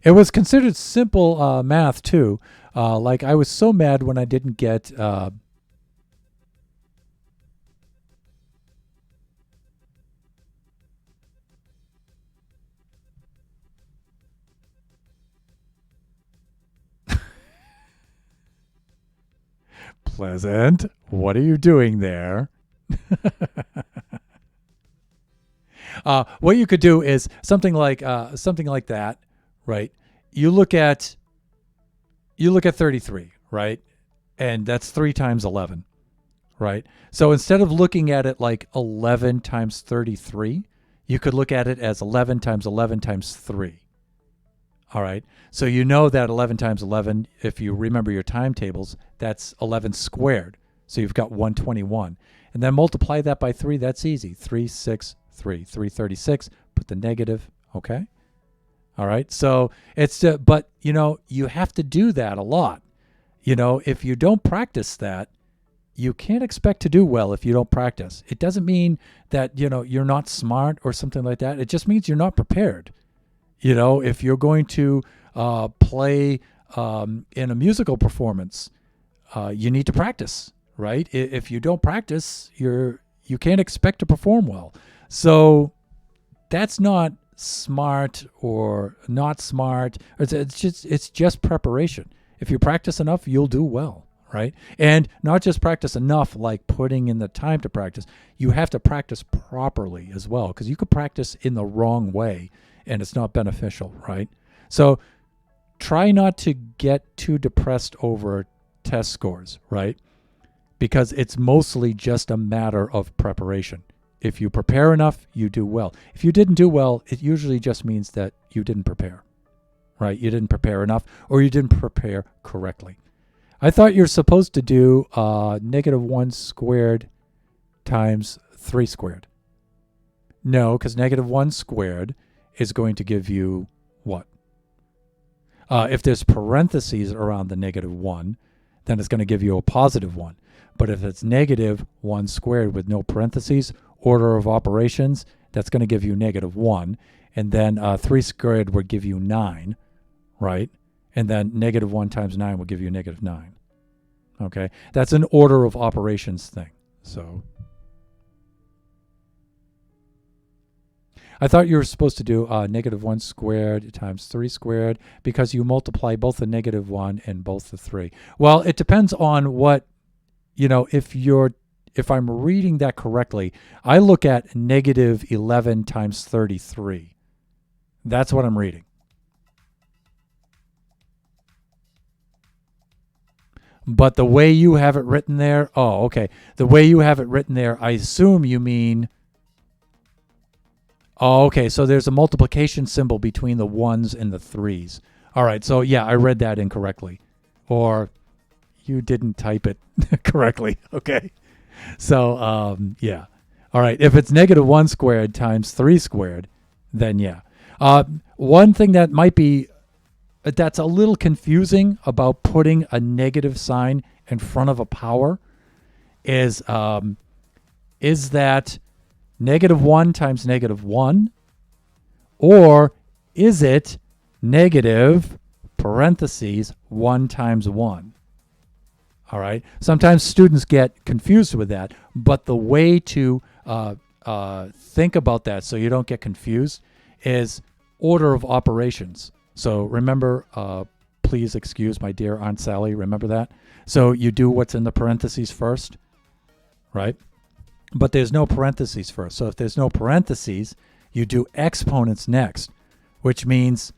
It was considered simple math too. Like I was so mad when I didn't get. Pleasant. What are you doing there? What you could do is something like that, right? You look at you look at 33, right? And that's 3 times 11, right? So instead of looking at it like 11 times 33, you could look at it as 11 times 11 times 3. All right. So you know that 11 times 11, if you remember your timetables, that's 11 squared. So you've got 121. And then multiply that by 3. That's easy. 363. 336. Put the negative. Okay. All right. So but, you have to do that a lot. If you don't practice that, you can't expect to do well if you don't practice. It doesn't mean that, you're not smart or something like that. It just means you're not prepared. If you're going to play in a musical performance, you need to practice, right? If you don't practice, you can't expect to perform well. So that's not smart or not smart. It's just preparation. If you practice enough, you'll do well, right? And not just practice enough, like putting in the time to practice. You have to practice properly as well, because you could practice in the wrong way and it's not beneficial, right? So try not to get too depressed over test scores, right? Because it's mostly just a matter of preparation. If you prepare enough, you do well. If you didn't do well, it usually just means that you didn't prepare, right? You didn't prepare enough, or you didn't prepare correctly. I thought you're supposed to do -1 squared times 3 squared. No, because -1 squared is going to give you what? If there's parentheses around the -1, then it's going to give you a +1. But if it's -1 squared with no parentheses, order of operations, that's going to give you -1. And then 3 squared would give you 9, right? And then -1 times 9 will give you -9. Okay? That's an order of operations thing. So I thought you were supposed to do -1 squared times 3 squared because you multiply both the -1 and both the 3. Well, it depends on what, if I'm reading that correctly, I look at -11 times 33. That's what I'm reading. But the way you have it written there, oh, okay. The way you have it written there, I assume you mean. Oh, okay. So there's a multiplication symbol between the 1s and the 3s. All right. So, yeah, I read that incorrectly. Or you didn't type it correctly. Okay. So, yeah. All right. If it's -1 squared times 3 squared, then yeah. One thing that might be that's a little confusing about putting a negative sign in front of a power is that -1 times -1, or is it negative parentheses 1 times 1? All right. Sometimes students get confused with that, but the way to think about that so you don't get confused is order of operations. So remember, please excuse my dear Aunt Sally. Remember that? So you do what's in the parentheses first, right? But there's no parentheses first. So if there's no parentheses, you do exponents next, which means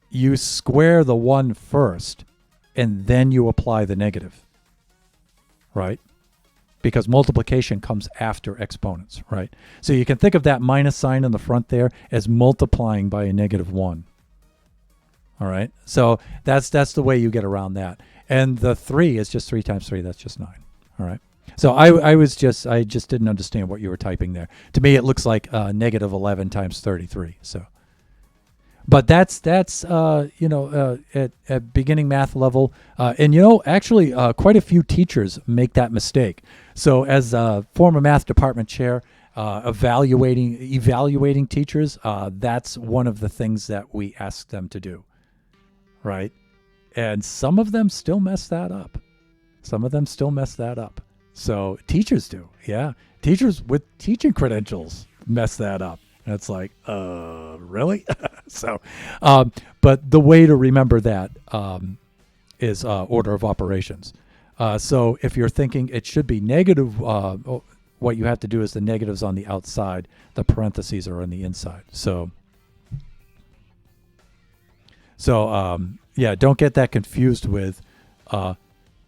you square the 1 first and then you apply the negative, right? Because multiplication comes after exponents, right? So you can think of that minus sign in the front there as multiplying by a -1. All right. So that's the way you get around that. And the 3 is just 3 times 3. That's just 9. All right. So I just didn't understand what you were typing there. To me, it looks like -11 times 33. So, But that's at beginning math level, and actually quite a few teachers make that mistake. So as a former math department chair, evaluating teachers, that's one of the things that we ask them to do, right? And some of them still mess that up. So teachers do, yeah. Teachers with teaching credentials mess that up. And it's like, really? So, but the way to remember that is order of operations. So if you're thinking it should be negative, what you have to do is the negatives on the outside, the parentheses are on the inside. So yeah, don't get that confused with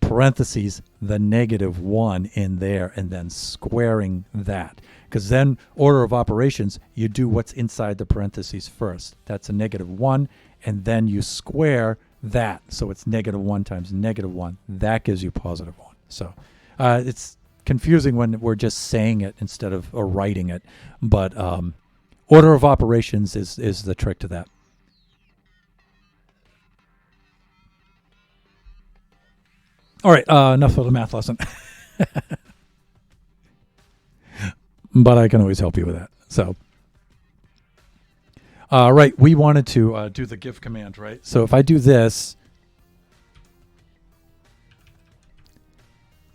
parentheses, the -1 in there, and then squaring that. Because then order of operations, you do what's inside the parentheses first. That's a -1, and then you square that. So it's -1 times -1. That gives you +1. So it's confusing when we're just saying it instead of writing it. But order of operations is the trick to that. All right, enough of the math lesson. But I can always help you with that. So, right, we wanted to do the give command, right? So if I do this,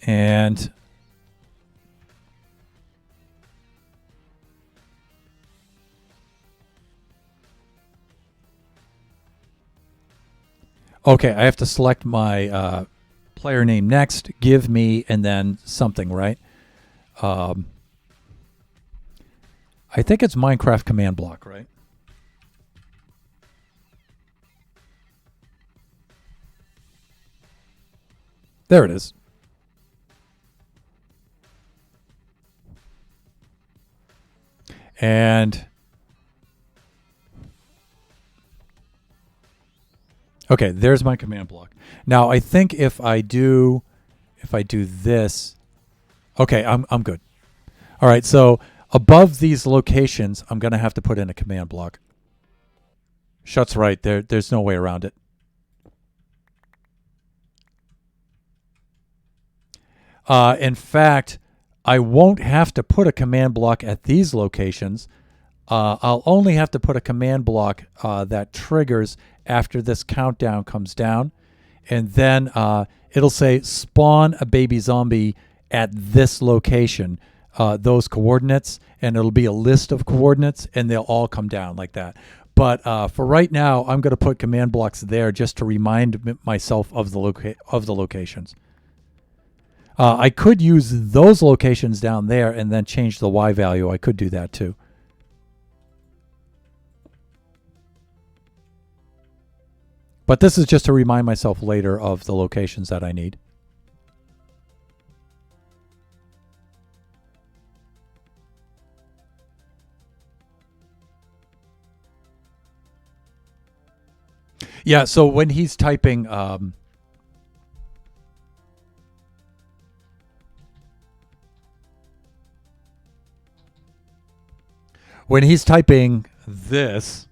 and okay, I have to select my player name next, give me, and then something, right? I think it's Minecraft command block, right? There it is. And okay, there's my command block. Now I think if I do this, okay, I'm good. All right, so above these locations, I'm going to have to put in a command block. Shut's right. There's no way around it. In fact, I won't have to put a command block at these locations. I'll only have to put a command block that triggers after this countdown comes down. And then it'll say spawn a baby zombie at this location, those coordinates, and it'll be a list of coordinates, and they'll all come down like that. But for right now, I'm going to put command blocks there just to remind myself of the locations. I could use those locations down there and then change the Y value. I could do that too. But this is just to remind myself later of the locations that I need. Yeah, so when he's typing this,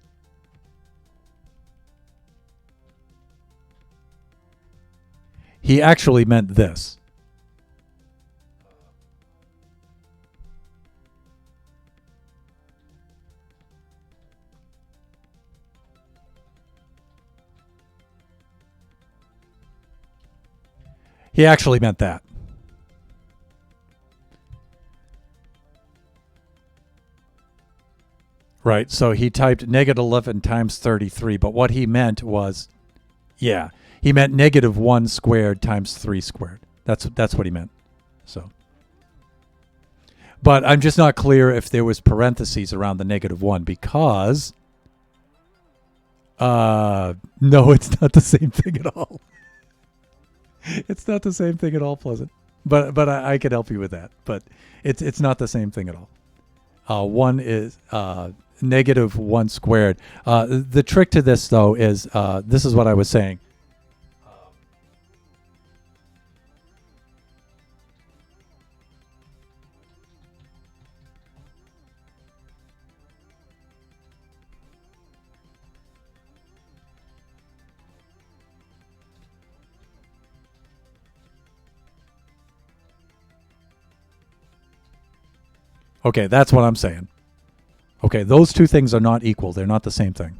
he actually meant this. He actually meant that. Right, so he typed -11 times 33, but what he meant was, yeah, he meant -1 squared times 3 squared. That's what he meant. So, but I'm just not clear if there was parentheses around the -1 because, no, it's not the same thing at all. It's not the same thing at all, Pleasant. But I could help you with that. But it's not the same thing at all. One is -1 squared. The trick to this though is this is what I was saying. Okay, that's what I'm saying. Okay, those two things are not equal. They're not the same thing.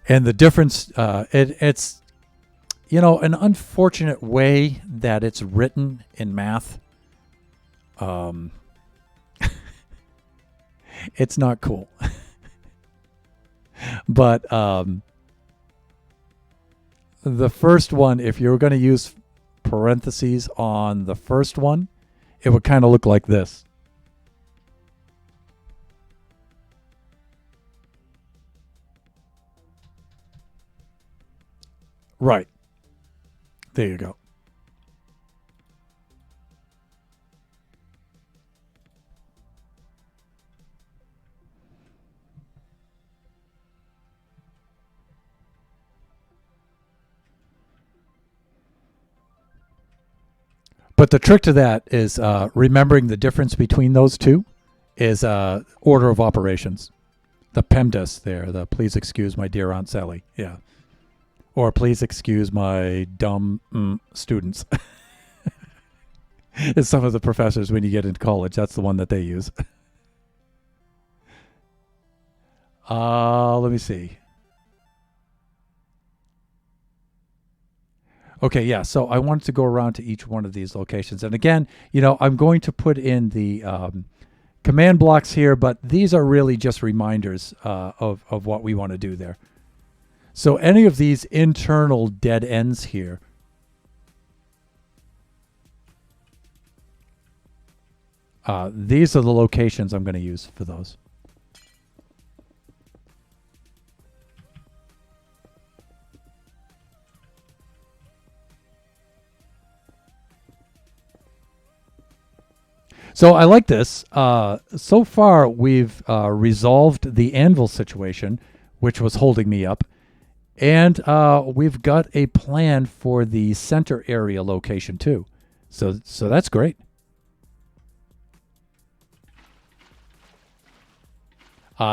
And the difference, it's, an unfortunate way that it's written in math. Um, it's not cool. But the first one, if you were going to use parentheses on the first one, it would kind of look like this. Right. There you go. But the trick to that is remembering the difference between those two is order of operations. The PEMDAS there, the please excuse my dear Aunt Sally. Yeah. Or please excuse my dumb students. It's some of the professors when you get into college. That's the one that they use. Let me see. Okay, yeah. So I wanted to go around to each one of these locations. And again, I'm going to put in the command blocks here, but these are really just reminders of what we want to do there. So any of these internal dead ends here, these are the locations I'm going to use for those. So I like this. So far, we've resolved the anvil situation, which was holding me up. And we've got a plan for the center area location, too. So that's great.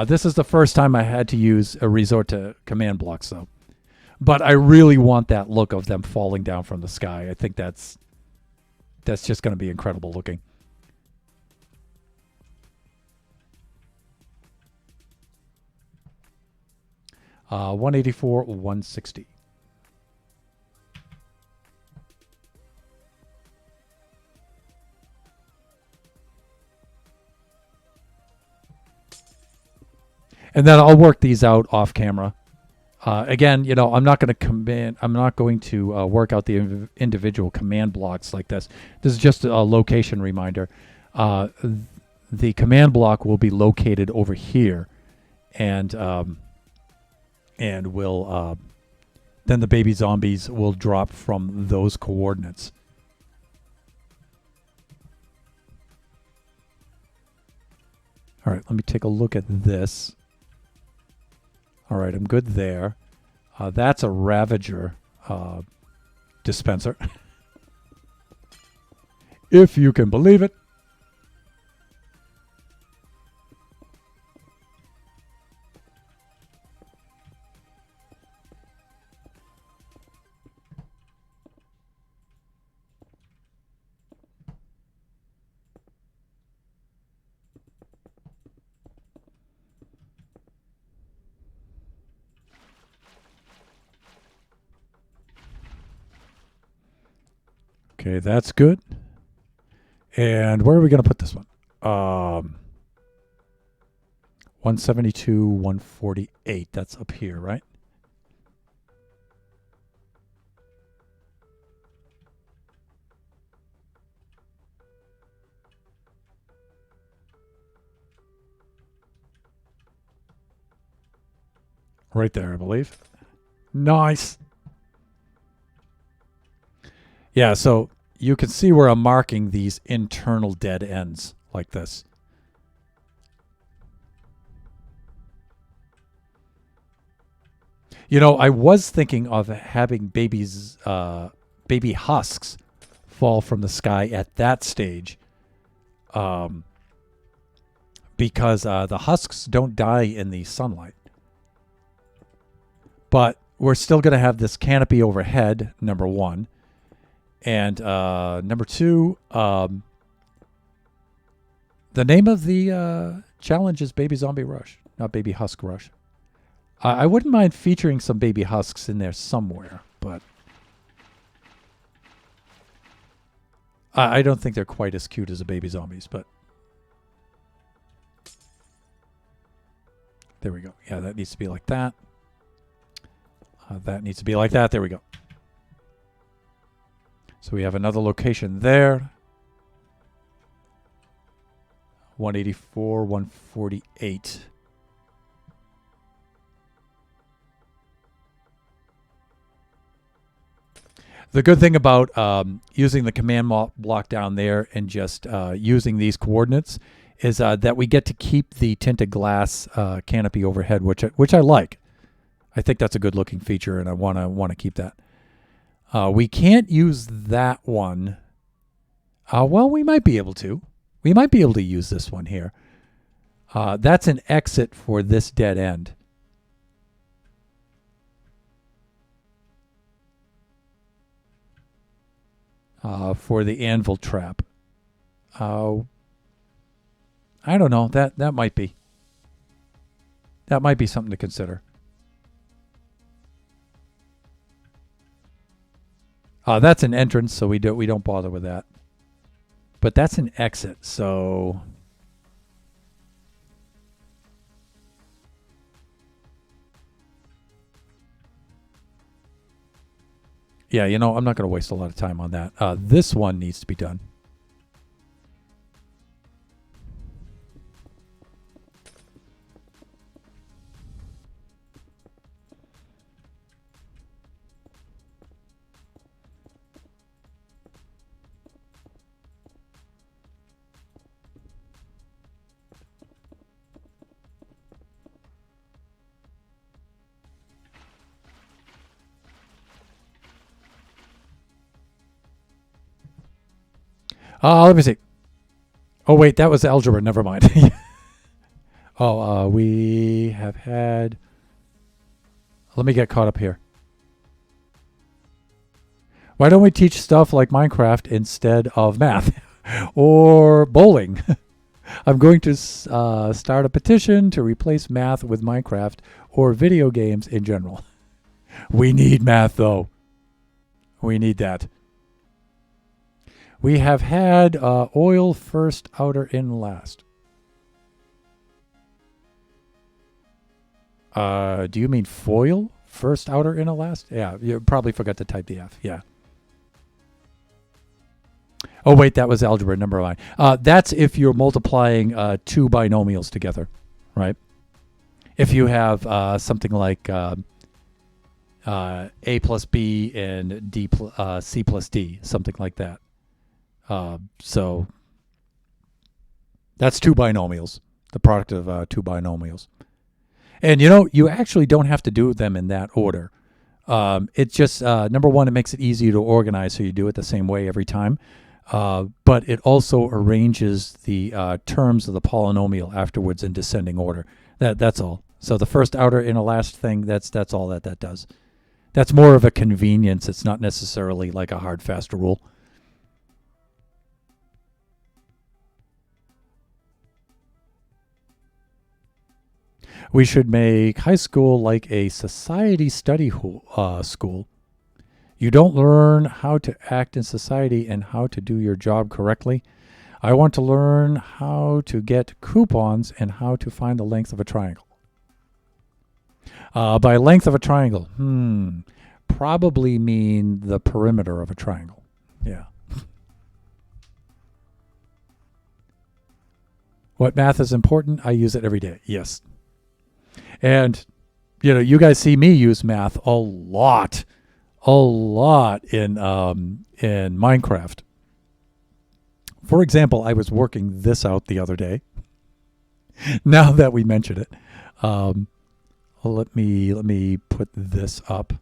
This is the first time I had to use a resort to command blocks, though. But I really want that look of them falling down from the sky. I think that's just going to be incredible looking. 184, 160. And then I'll work these out off camera. Again, I'm not going to I'm not going to work out the individual command blocks like this. This is just a location reminder. The command block will be located over here, and will then the baby zombies will drop from those coordinates. All right, let me take a look at this. All right, I'm good there. That's a Ravager dispenser. If you can believe it. Okay, that's good. And where are we going to put this one? 172, 148. That's up here, right? Right there, I believe. Nice. Yeah, so you can see where I'm marking these internal dead ends like this. I was thinking of having baby husks fall from the sky at that stage, because the husks don't die in the sunlight. But we're still going to have this canopy overhead, number one. And number two, The name of the challenge is Baby Zombie Rush, not Baby Husk Rush. I wouldn't mind featuring some baby husks in there somewhere, but I don't think they're quite as cute as the baby zombies, but there we go. Yeah, that needs to be like that. That needs to be like that. There we go. So we have another location there. 184, 148. The good thing about using the command block down there and just using these coordinates is that we get to keep the tinted glass canopy overhead, which I like. I think that's a good looking feature, and I want to keep that. We can't use that one. Well, we might be able to. We might be able to use this one here. That's an exit for this dead end. For the anvil trap. I don't know. That might be. That might be something to consider. That's an entrance, so we don't bother with that. But that's an exit, so yeah, I'm not going to waste a lot of time on that. This one needs to be done. Let me see. Oh, wait, that was algebra. Never mind. We have had... Let me get caught up here. Why don't we teach stuff like Minecraft instead of math? Or bowling? I'm going to start a petition to replace math with Minecraft or video games in general. We need math, though. We need that. We have had oil first, outer in last. Do you mean foil? First, outer, in, last? Yeah, you probably forgot to type the F. Yeah. Oh, wait, that was algebra, number line. That's if you're multiplying two binomials together, right? If you have something like A plus B and C plus D, something like that. So that's two binomials, the product of two binomials. And, you actually don't have to do them in that order. It's just, number one, it makes it easy to organize, so you do it the same way every time. But it also arranges the terms of the polynomial afterwards in descending order. That's all. So the first, outer, inner, last thing, that's all that does. That's more of a convenience. It's not necessarily like a hard, fast rule. We should make high school like a society study school. You don't learn how to act in society and how to do your job correctly. I want to learn how to get coupons and how to find the length of a triangle. By length of a triangle, probably mean the perimeter of a triangle. Yeah. What math is important? I use it every day. Yes. And, you guys see me use math a lot in Minecraft. For example, I was working this out the other day. Now that we mention it, let me put this up.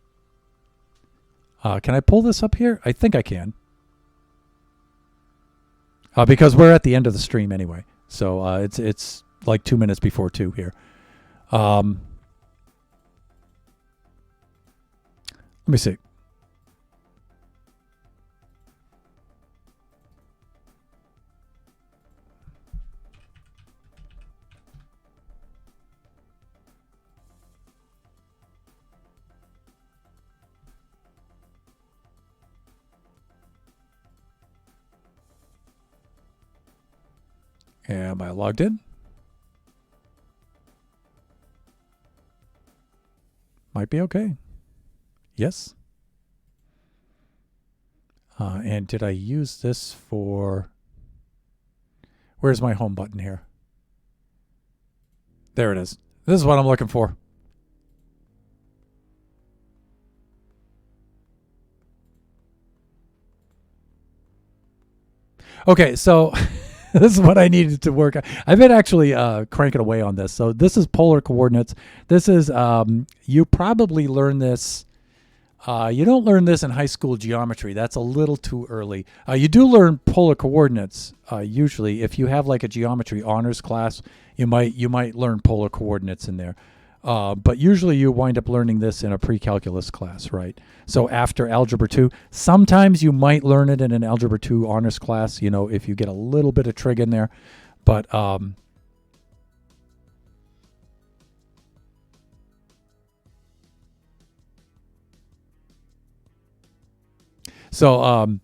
Can I pull this up here? I think I can. Because we're at the end of the stream anyway, so it's like 2 minutes before 2 here. Let me see. Am I logged in? Might be okay. Yes. And did I use this for... Where's my home button here? There it is. This is what I'm looking for. Okay, so this is what I needed to work on. I've been actually cranking away on this. So this is polar coordinates. This is, you probably learn this. You don't learn this in high school geometry. That's a little too early. You do learn polar coordinates usually. If you have like a geometry honors class, you might learn polar coordinates in there. But usually you wind up learning this in a pre-calculus class, right? So after Algebra 2, sometimes you might learn it in an Algebra 2 honors class, you know, if you get a little bit of trig in there. But so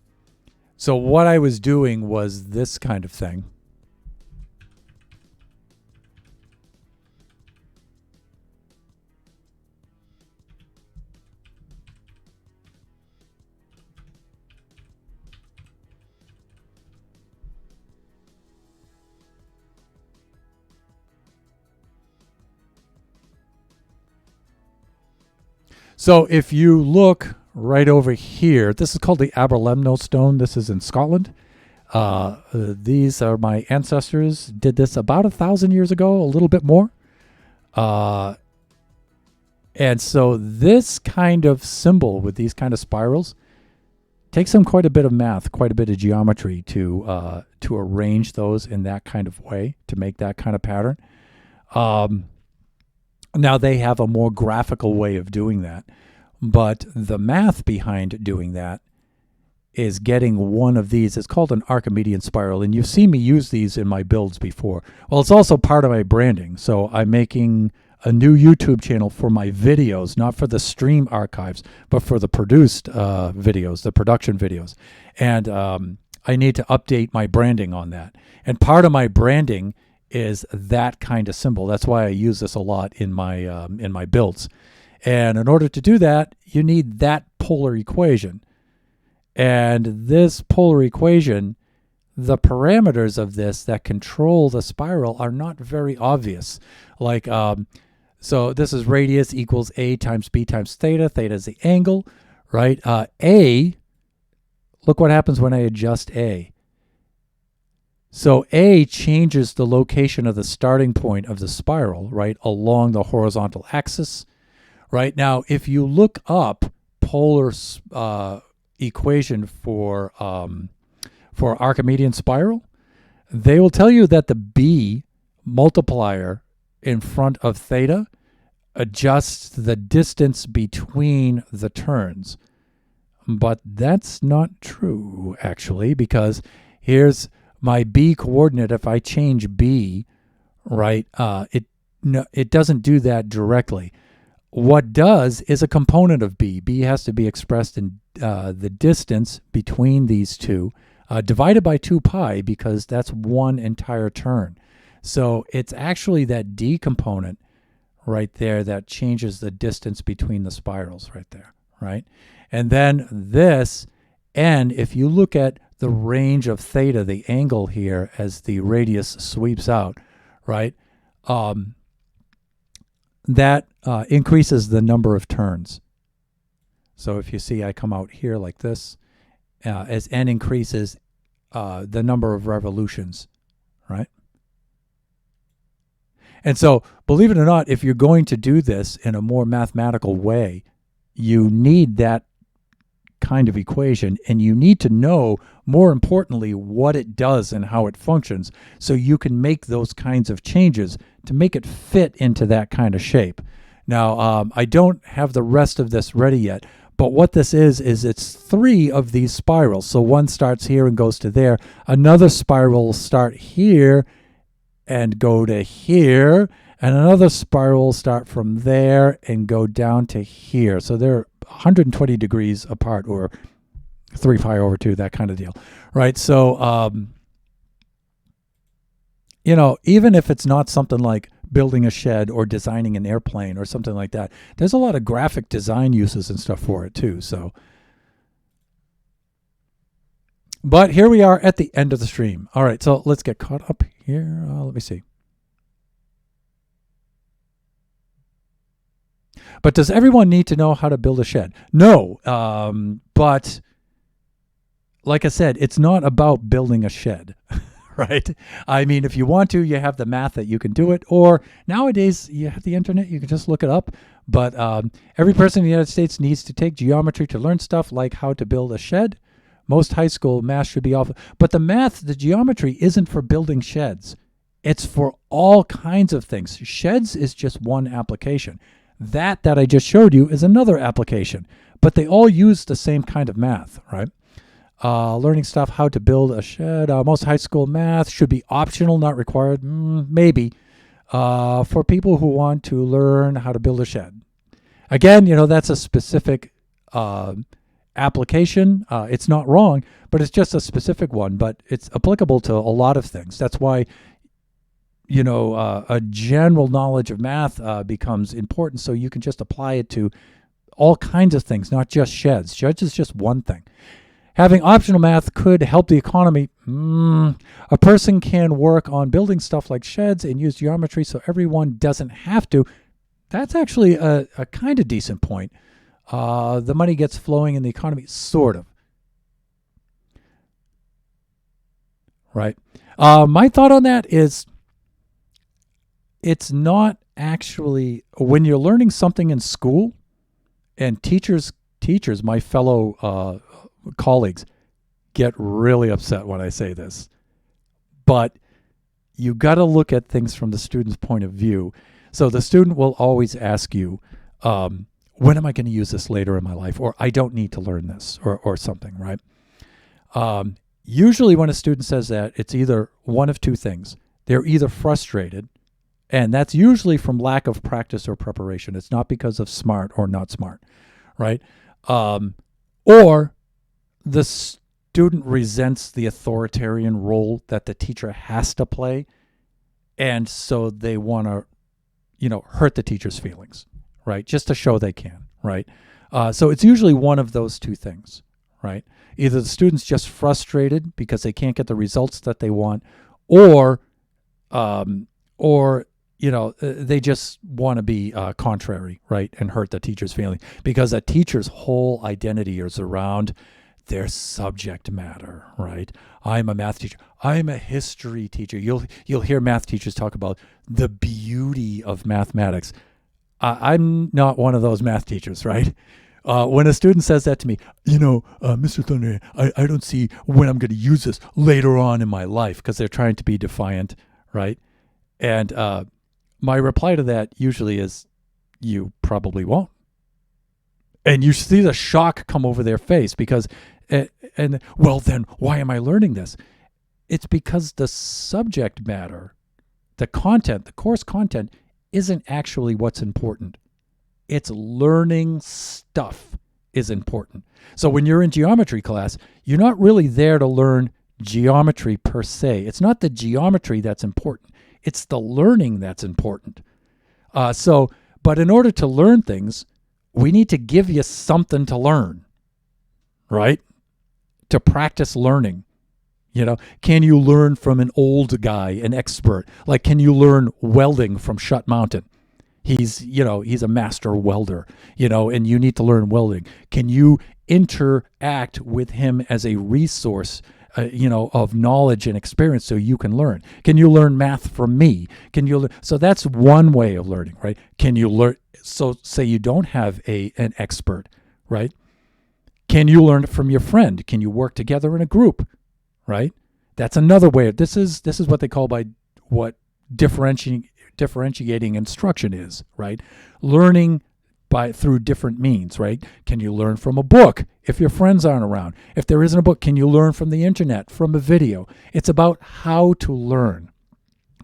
what I was doing was this kind of thing. So if you look right over here, this is called the Aberlemno stone. This is in Scotland. These are my ancestors. Did this about 1,000 years ago, a little bit more. And so this kind of symbol with these kind of spirals takes quite a bit of math, quite a bit of geometry to arrange those in that kind of way, to make that kind of pattern. Now they have a more graphical way of doing that, but the math behind doing that is getting one of these. It's called an Archimedean spiral, and you've seen me use these in my builds before. Well, it's also part of my branding, so I'm making a new YouTube channel for my videos, not for the stream archives, but for the produced videos, the production videos. And I need to update my branding on that. And part of my branding is that kind of symbol. That's why I use this a lot in my builds. And in order to do that, you need that polar equation. And this polar equation, the parameters of this that control the spiral are not very obvious. Like, so this is radius equals a times b times theta. Theta is the angle, right? A, look what happens when I adjust A. So A changes the location of the starting point of the spiral, right, along the horizontal axis, right? Now, if you look up polar equation for Archimedean spiral, they will tell you that the B multiplier in front of theta adjusts the distance between the turns. But that's not true, actually, because here's my B coordinate. If I change B, right, it doesn't do that directly. What does is a component of B. B has to be expressed in the distance between these two, divided by 2 pi, because that's one entire turn. So it's actually that D component right there that changes the distance between the spirals right there, right? And then this, and if you look at the range of theta, the angle here as the radius sweeps out, right? That increases the number of turns. So if you see I come out here like this, as n increases, the number of revolutions, right? And so, believe it or not, if you're going to do this in a more mathematical way, you need that kind of equation, and you need to know, more importantly, what it does and how it functions, so you can make those kinds of changes to make it fit into that kind of shape. Now, I don't have the rest of this ready yet, but what this is it's 3 of these spirals. So one starts here and goes to there. Another spiral will start here and go to here, and another spiral will start from there and go down to here. So they're 120 degrees apart, or 3 pi over 2, that kind of deal, right? So even if it's not something like building a shed or designing an airplane or something like that, there's a lot of graphic design uses and stuff for it too. So, but here we are at the end of the stream. All right, so let's get caught up here. Let me see. But does everyone need to know how to build a shed? No, but like I said, it's not about building a shed. Right? I mean, if you want to, you have the math that you can do it, or nowadays you have the internet, you can just look it up. But every person in the United States needs to take geometry to learn stuff like how to build a shed. Most high school math should be off. But the geometry isn't for building sheds. It's for all kinds of things. Sheds is just one application. That I just showed you is another application. But they all use the same kind of math, right? Learning stuff how to build a shed. Most high school math should be optional, not required. Maybe. For people who want to learn how to build a shed. Again, that's a specific application. It's not wrong, but it's just a specific one. But it's applicable to a lot of things. That's why, a general knowledge of math becomes important, so you can just apply it to all kinds of things, not just sheds. Sheds is just one thing. Having optional math could help the economy. A person can work on building stuff like sheds and use geometry so everyone doesn't have to. That's actually a kind of decent point. The money gets flowing in the economy, sort of. Right? My thought on that is it's not actually, when you're learning something in school, and teachers, my fellow colleagues, get really upset when I say this, but you got to look at things from the student's point of view. So the student will always ask you, when am I going to use this later in my life? Or I don't need to learn this, or something, right? Usually when a student says that, it's either one of two things. They're either frustrated, and that's usually from lack of practice or preparation. It's not because of smart or not smart, right? Or the student resents the authoritarian role that the teacher has to play, and so they want to, hurt the teacher's feelings, right? Just to show they can, right? So it's usually one of those two things, right? Either the student's just frustrated because they can't get the results that they want, or they just want to be contrary, right, and hurt the teacher's feelings, because a teacher's whole identity is around their subject matter, right? I'm a math teacher. I'm a history teacher. You'll hear math teachers talk about the beauty of mathematics. I'm not one of those math teachers, right? When a student says that to me, Mr. Thunder, I don't see when I'm going to use this later on in my life, because they're trying to be defiant, right? And my reply to that usually is, you probably won't. And you see the shock come over their face, because, well, then why am I learning this? It's because the subject matter, the content, the course content, isn't actually what's important. It's learning stuff is important. So when you're in geometry class, you're not really there to learn geometry per se. It's not the geometry that's important. It's the learning that's important. But in order to learn things, we need to give you something to learn, right? To practice learning. Can you learn from an old guy, an expert? Like, can you learn welding from Shut Mountain? He's a master welder, and you need to learn welding. Can you interact with him as a resource, of knowledge and experience so you can learn? Can you learn math from me? So that's one way of learning, right? Can you learn? So say you don't have an expert, right? Can you learn it from your friend? Can you work together in a group, right? That's another way. This is what they call what differentiating instruction is, right? Learning through different means, right? Can you learn from a book if your friends aren't around? If there isn't a book, can you learn from the internet, from a video? It's about how to learn.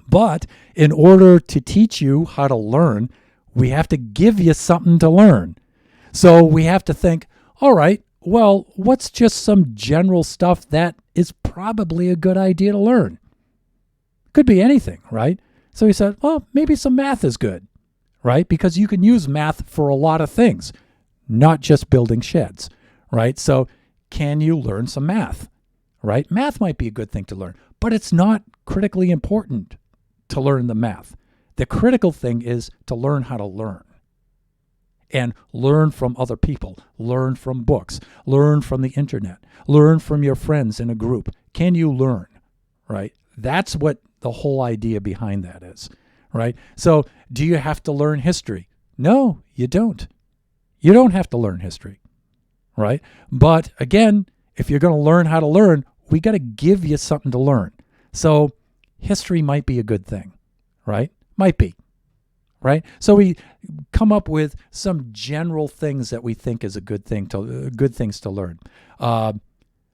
But in order to teach you how to learn, we have to give you something to learn. So we have to think, all right, well, what's just some general stuff that is probably a good idea to learn? Could be anything, right? So he said, well, maybe some math is good, right? Because you can use math for a lot of things, not just building sheds, right? So can you learn some math, right? Math might be a good thing to learn, but it's not critically important to learn the math. The critical thing is to learn how to learn and learn from other people, learn from books, learn from the internet, learn from your friends in a group. Can you learn, right? That's what the whole idea behind that is, right? So do you have to learn history? No, you don't. You don't have to learn history, right? But again, if you're going to learn how to learn, we got to give you something to learn. So history might be a good thing, right? Might be, right? So we come up with some general things that we think is a good thing to good things to learn.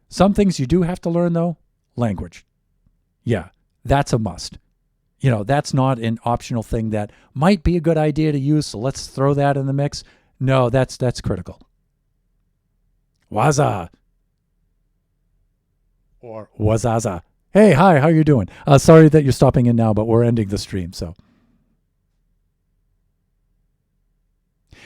Some things you do have to learn though. Language, yeah, that's a must. You know, that's not an optional thing that might be a good idea to use. So let's throw that in the mix. No, that's critical. Waza or wazaza. Hey, hi, how you doing? Sorry that you're stopping in now, but we're ending the stream. So,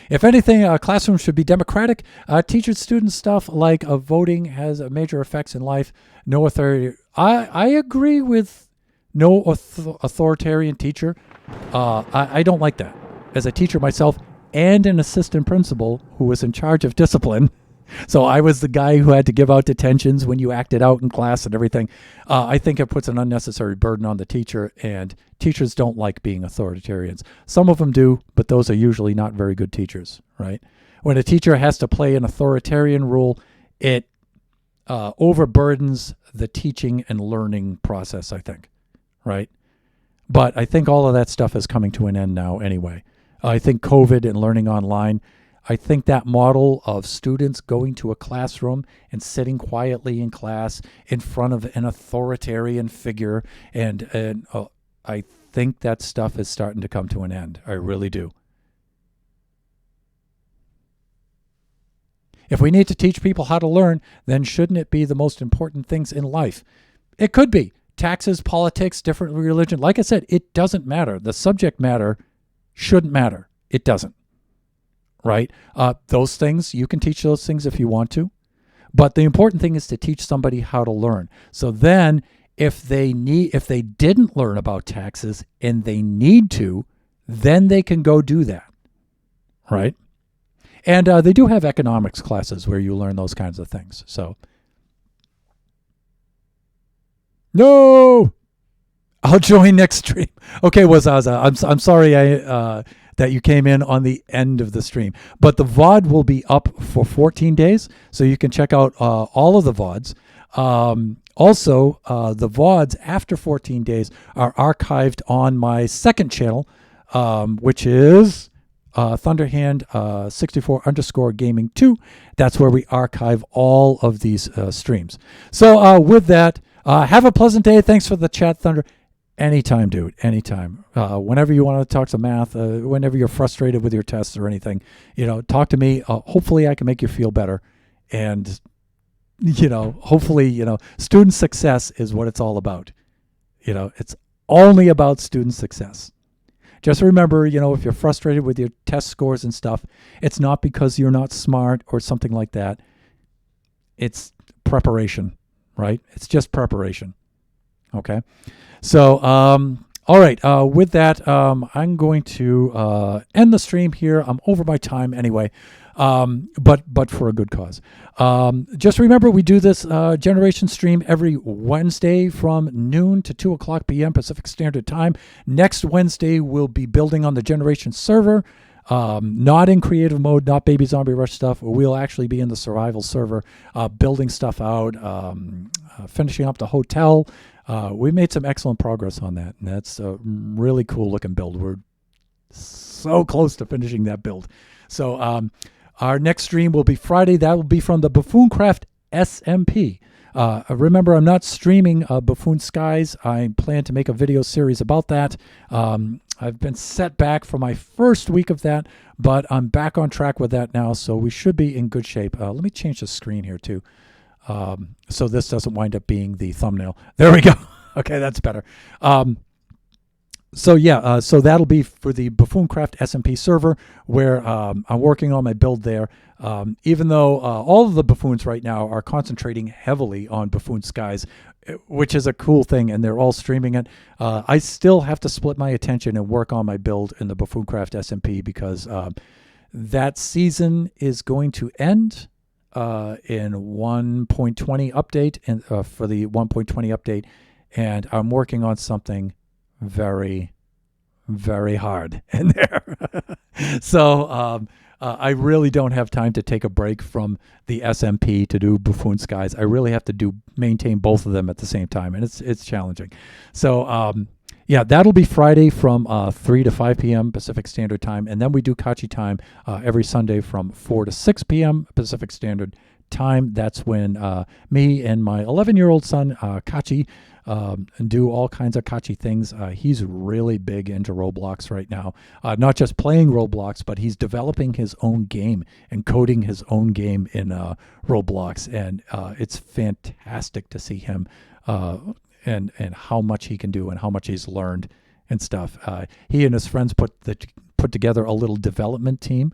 if anything, classrooms should be democratic. Teachers, students, stuff like voting has major effects in life. No authority. I agree with no authoritarian teacher. I don't like that. As a teacher myself and an assistant principal who was in charge of discipline, so I was the guy who had to give out detentions when you acted out in class and everything. I think it puts an unnecessary burden on the teacher, and teachers don't like being authoritarians. Some of them do, but those are usually not very good teachers, right? When a teacher has to play an authoritarian role, it overburdens the teaching and learning process, I think, right? But I think all of that stuff is coming to an end now anyway. I think COVID and learning online, I think that model of students going to a classroom and sitting quietly in class in front of an authoritarian figure, and I think that stuff is starting to come to an end. I really do. If we need to teach people how to learn, then shouldn't it be the most important things in life? It could be. Taxes, politics, different religion. Like I said, it doesn't matter. The subject matter shouldn't matter. It doesn't. Right? Those things, you can teach those things if you want to. But the important thing is to teach somebody how to learn. So then if they didn't learn about taxes and they need to, then they can go do that. Right? And they do have economics classes where you learn those kinds of things. So, no, I'll join next stream. Okay, Wazaza, I'm sorry that you came in on the end of the stream. But the VOD will be up for 14 days, so you can check out all of the VODs. Also, the VODs after 14 days are archived on my second channel, which is Thunderhand 64 _ gaming 2. That's where we archive all of these streams. So with that, have a pleasant day. Thanks for the chat, Thunder. Anytime, dude. Anytime. Whenever you want to talk to math, whenever you're frustrated with your tests or anything, talk to me. Hopefully I can make you feel better. And, hopefully, student success is what it's all about. It's only about student success. Just remember, if you're frustrated with your test scores and stuff, it's not because you're not smart or something like that. It's preparation, right? It's just preparation. Okay. So, all right. With that, I'm going to end the stream here. I'm over my time anyway, but for a good cause. Just remember, we do this generation stream every Wednesday from noon to 2 o'clock p.m. Pacific Standard Time. Next Wednesday, we'll be building on the generation server. Not in creative mode, not Baby Zombie Rush stuff. We'll actually be in the survival server, building stuff out, finishing up the hotel. We made some excellent progress on that, and that's a really cool looking build. We're so close to finishing that build. So our next stream will be Friday. That will be from the Buffooncraft SMP. Remember, I'm not streaming Buffoon Skies. I plan to make a video series about that. I've been set back for my first week of that, but I'm back on track with that now, so we should be in good shape. Let me change the screen here, too. So this doesn't wind up being the thumbnail. There we go. Okay, that's better. So yeah, so that'll be for the Buffooncraft SMP server, where I'm working on my build there. Even though all of the buffoons right now are concentrating heavily on Buffoon Skies, which is a cool thing, and they're all streaming it. I still have to split my attention and work on my build in the Buffooncraft SMP, because that season is going to end in 1.20 update, and for the 1.20 update, and I'm working on something very, very hard in there. So I really don't have time to take a break from the SMP to do Buffoon Skies. I really have to maintain both of them at the same time, and it's challenging. So yeah, that'll be Friday from 3 to 5 p.m. Pacific Standard Time, and then we do Kachi time every Sunday from 4 to 6 p.m. Pacific Standard Time. That's when me and my 11-year-old son Kachi do all kinds of Kachi things. He's really big into Roblox right now. Not just playing Roblox, but he's developing his own game and coding his own game in Roblox, and it's fantastic to see him and how much he can do and how much he's learned and stuff. He and his friends put together a little development team,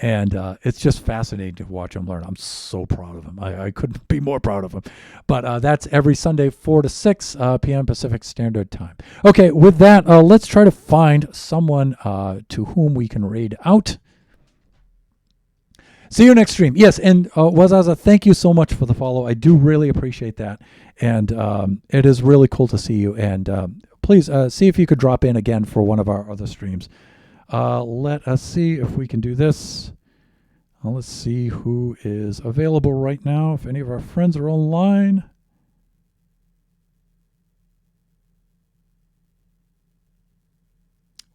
and it's just fascinating to watch him learn. I'm so proud of him. I couldn't be more proud of him. But that's every Sunday, 4 to 6 p.m. Pacific Standard Time. Okay, with that, let's try to find someone to whom we can raid out. See you next stream. Yes, and Wazaza, thank you so much for the follow. I do really appreciate that. And it is really cool to see you. And please see if you could drop in again for one of our other streams. Let us see if we can do this. Let's see who is available right now, if any of our friends are online.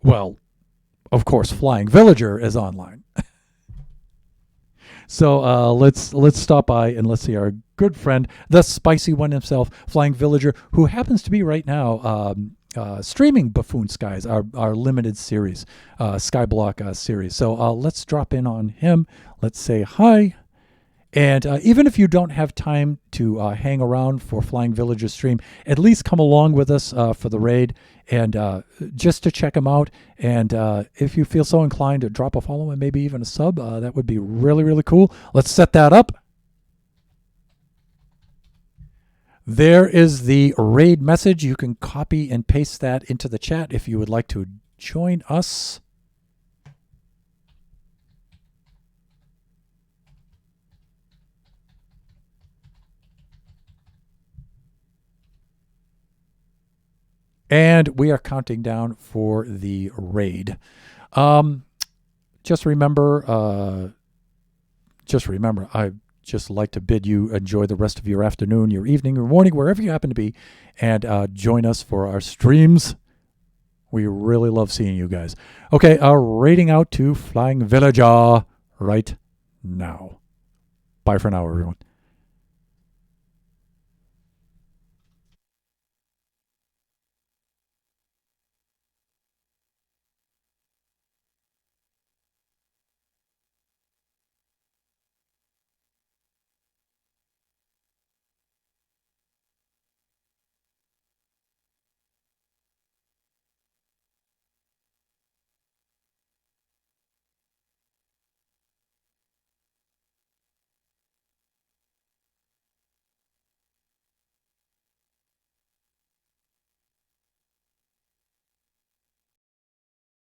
Well, of course, Flying Villager is online. So let's stop by and let's see our good friend, the spicy one himself, Flying Villager, who happens to be right now streaming Buffoon Skies, our limited series, Skyblock series. So let's drop in on him. Let's say hi. And even if you don't have time to hang around for Flying Villager's stream, at least come along with us for the raid, and just to check him out. And if you feel so inclined to drop a follow and maybe even a sub, that would be really, really cool. Let's set that up. There is the raid message. You can copy and paste that into the chat if you would like to join us. And we are counting down for the raid. Just remember, I just like to bid you enjoy the rest of your afternoon, your evening, your morning, wherever you happen to be, and join us for our streams. We really love seeing you guys. Okay, raiding out to Flying Villager right now. Bye for now, everyone.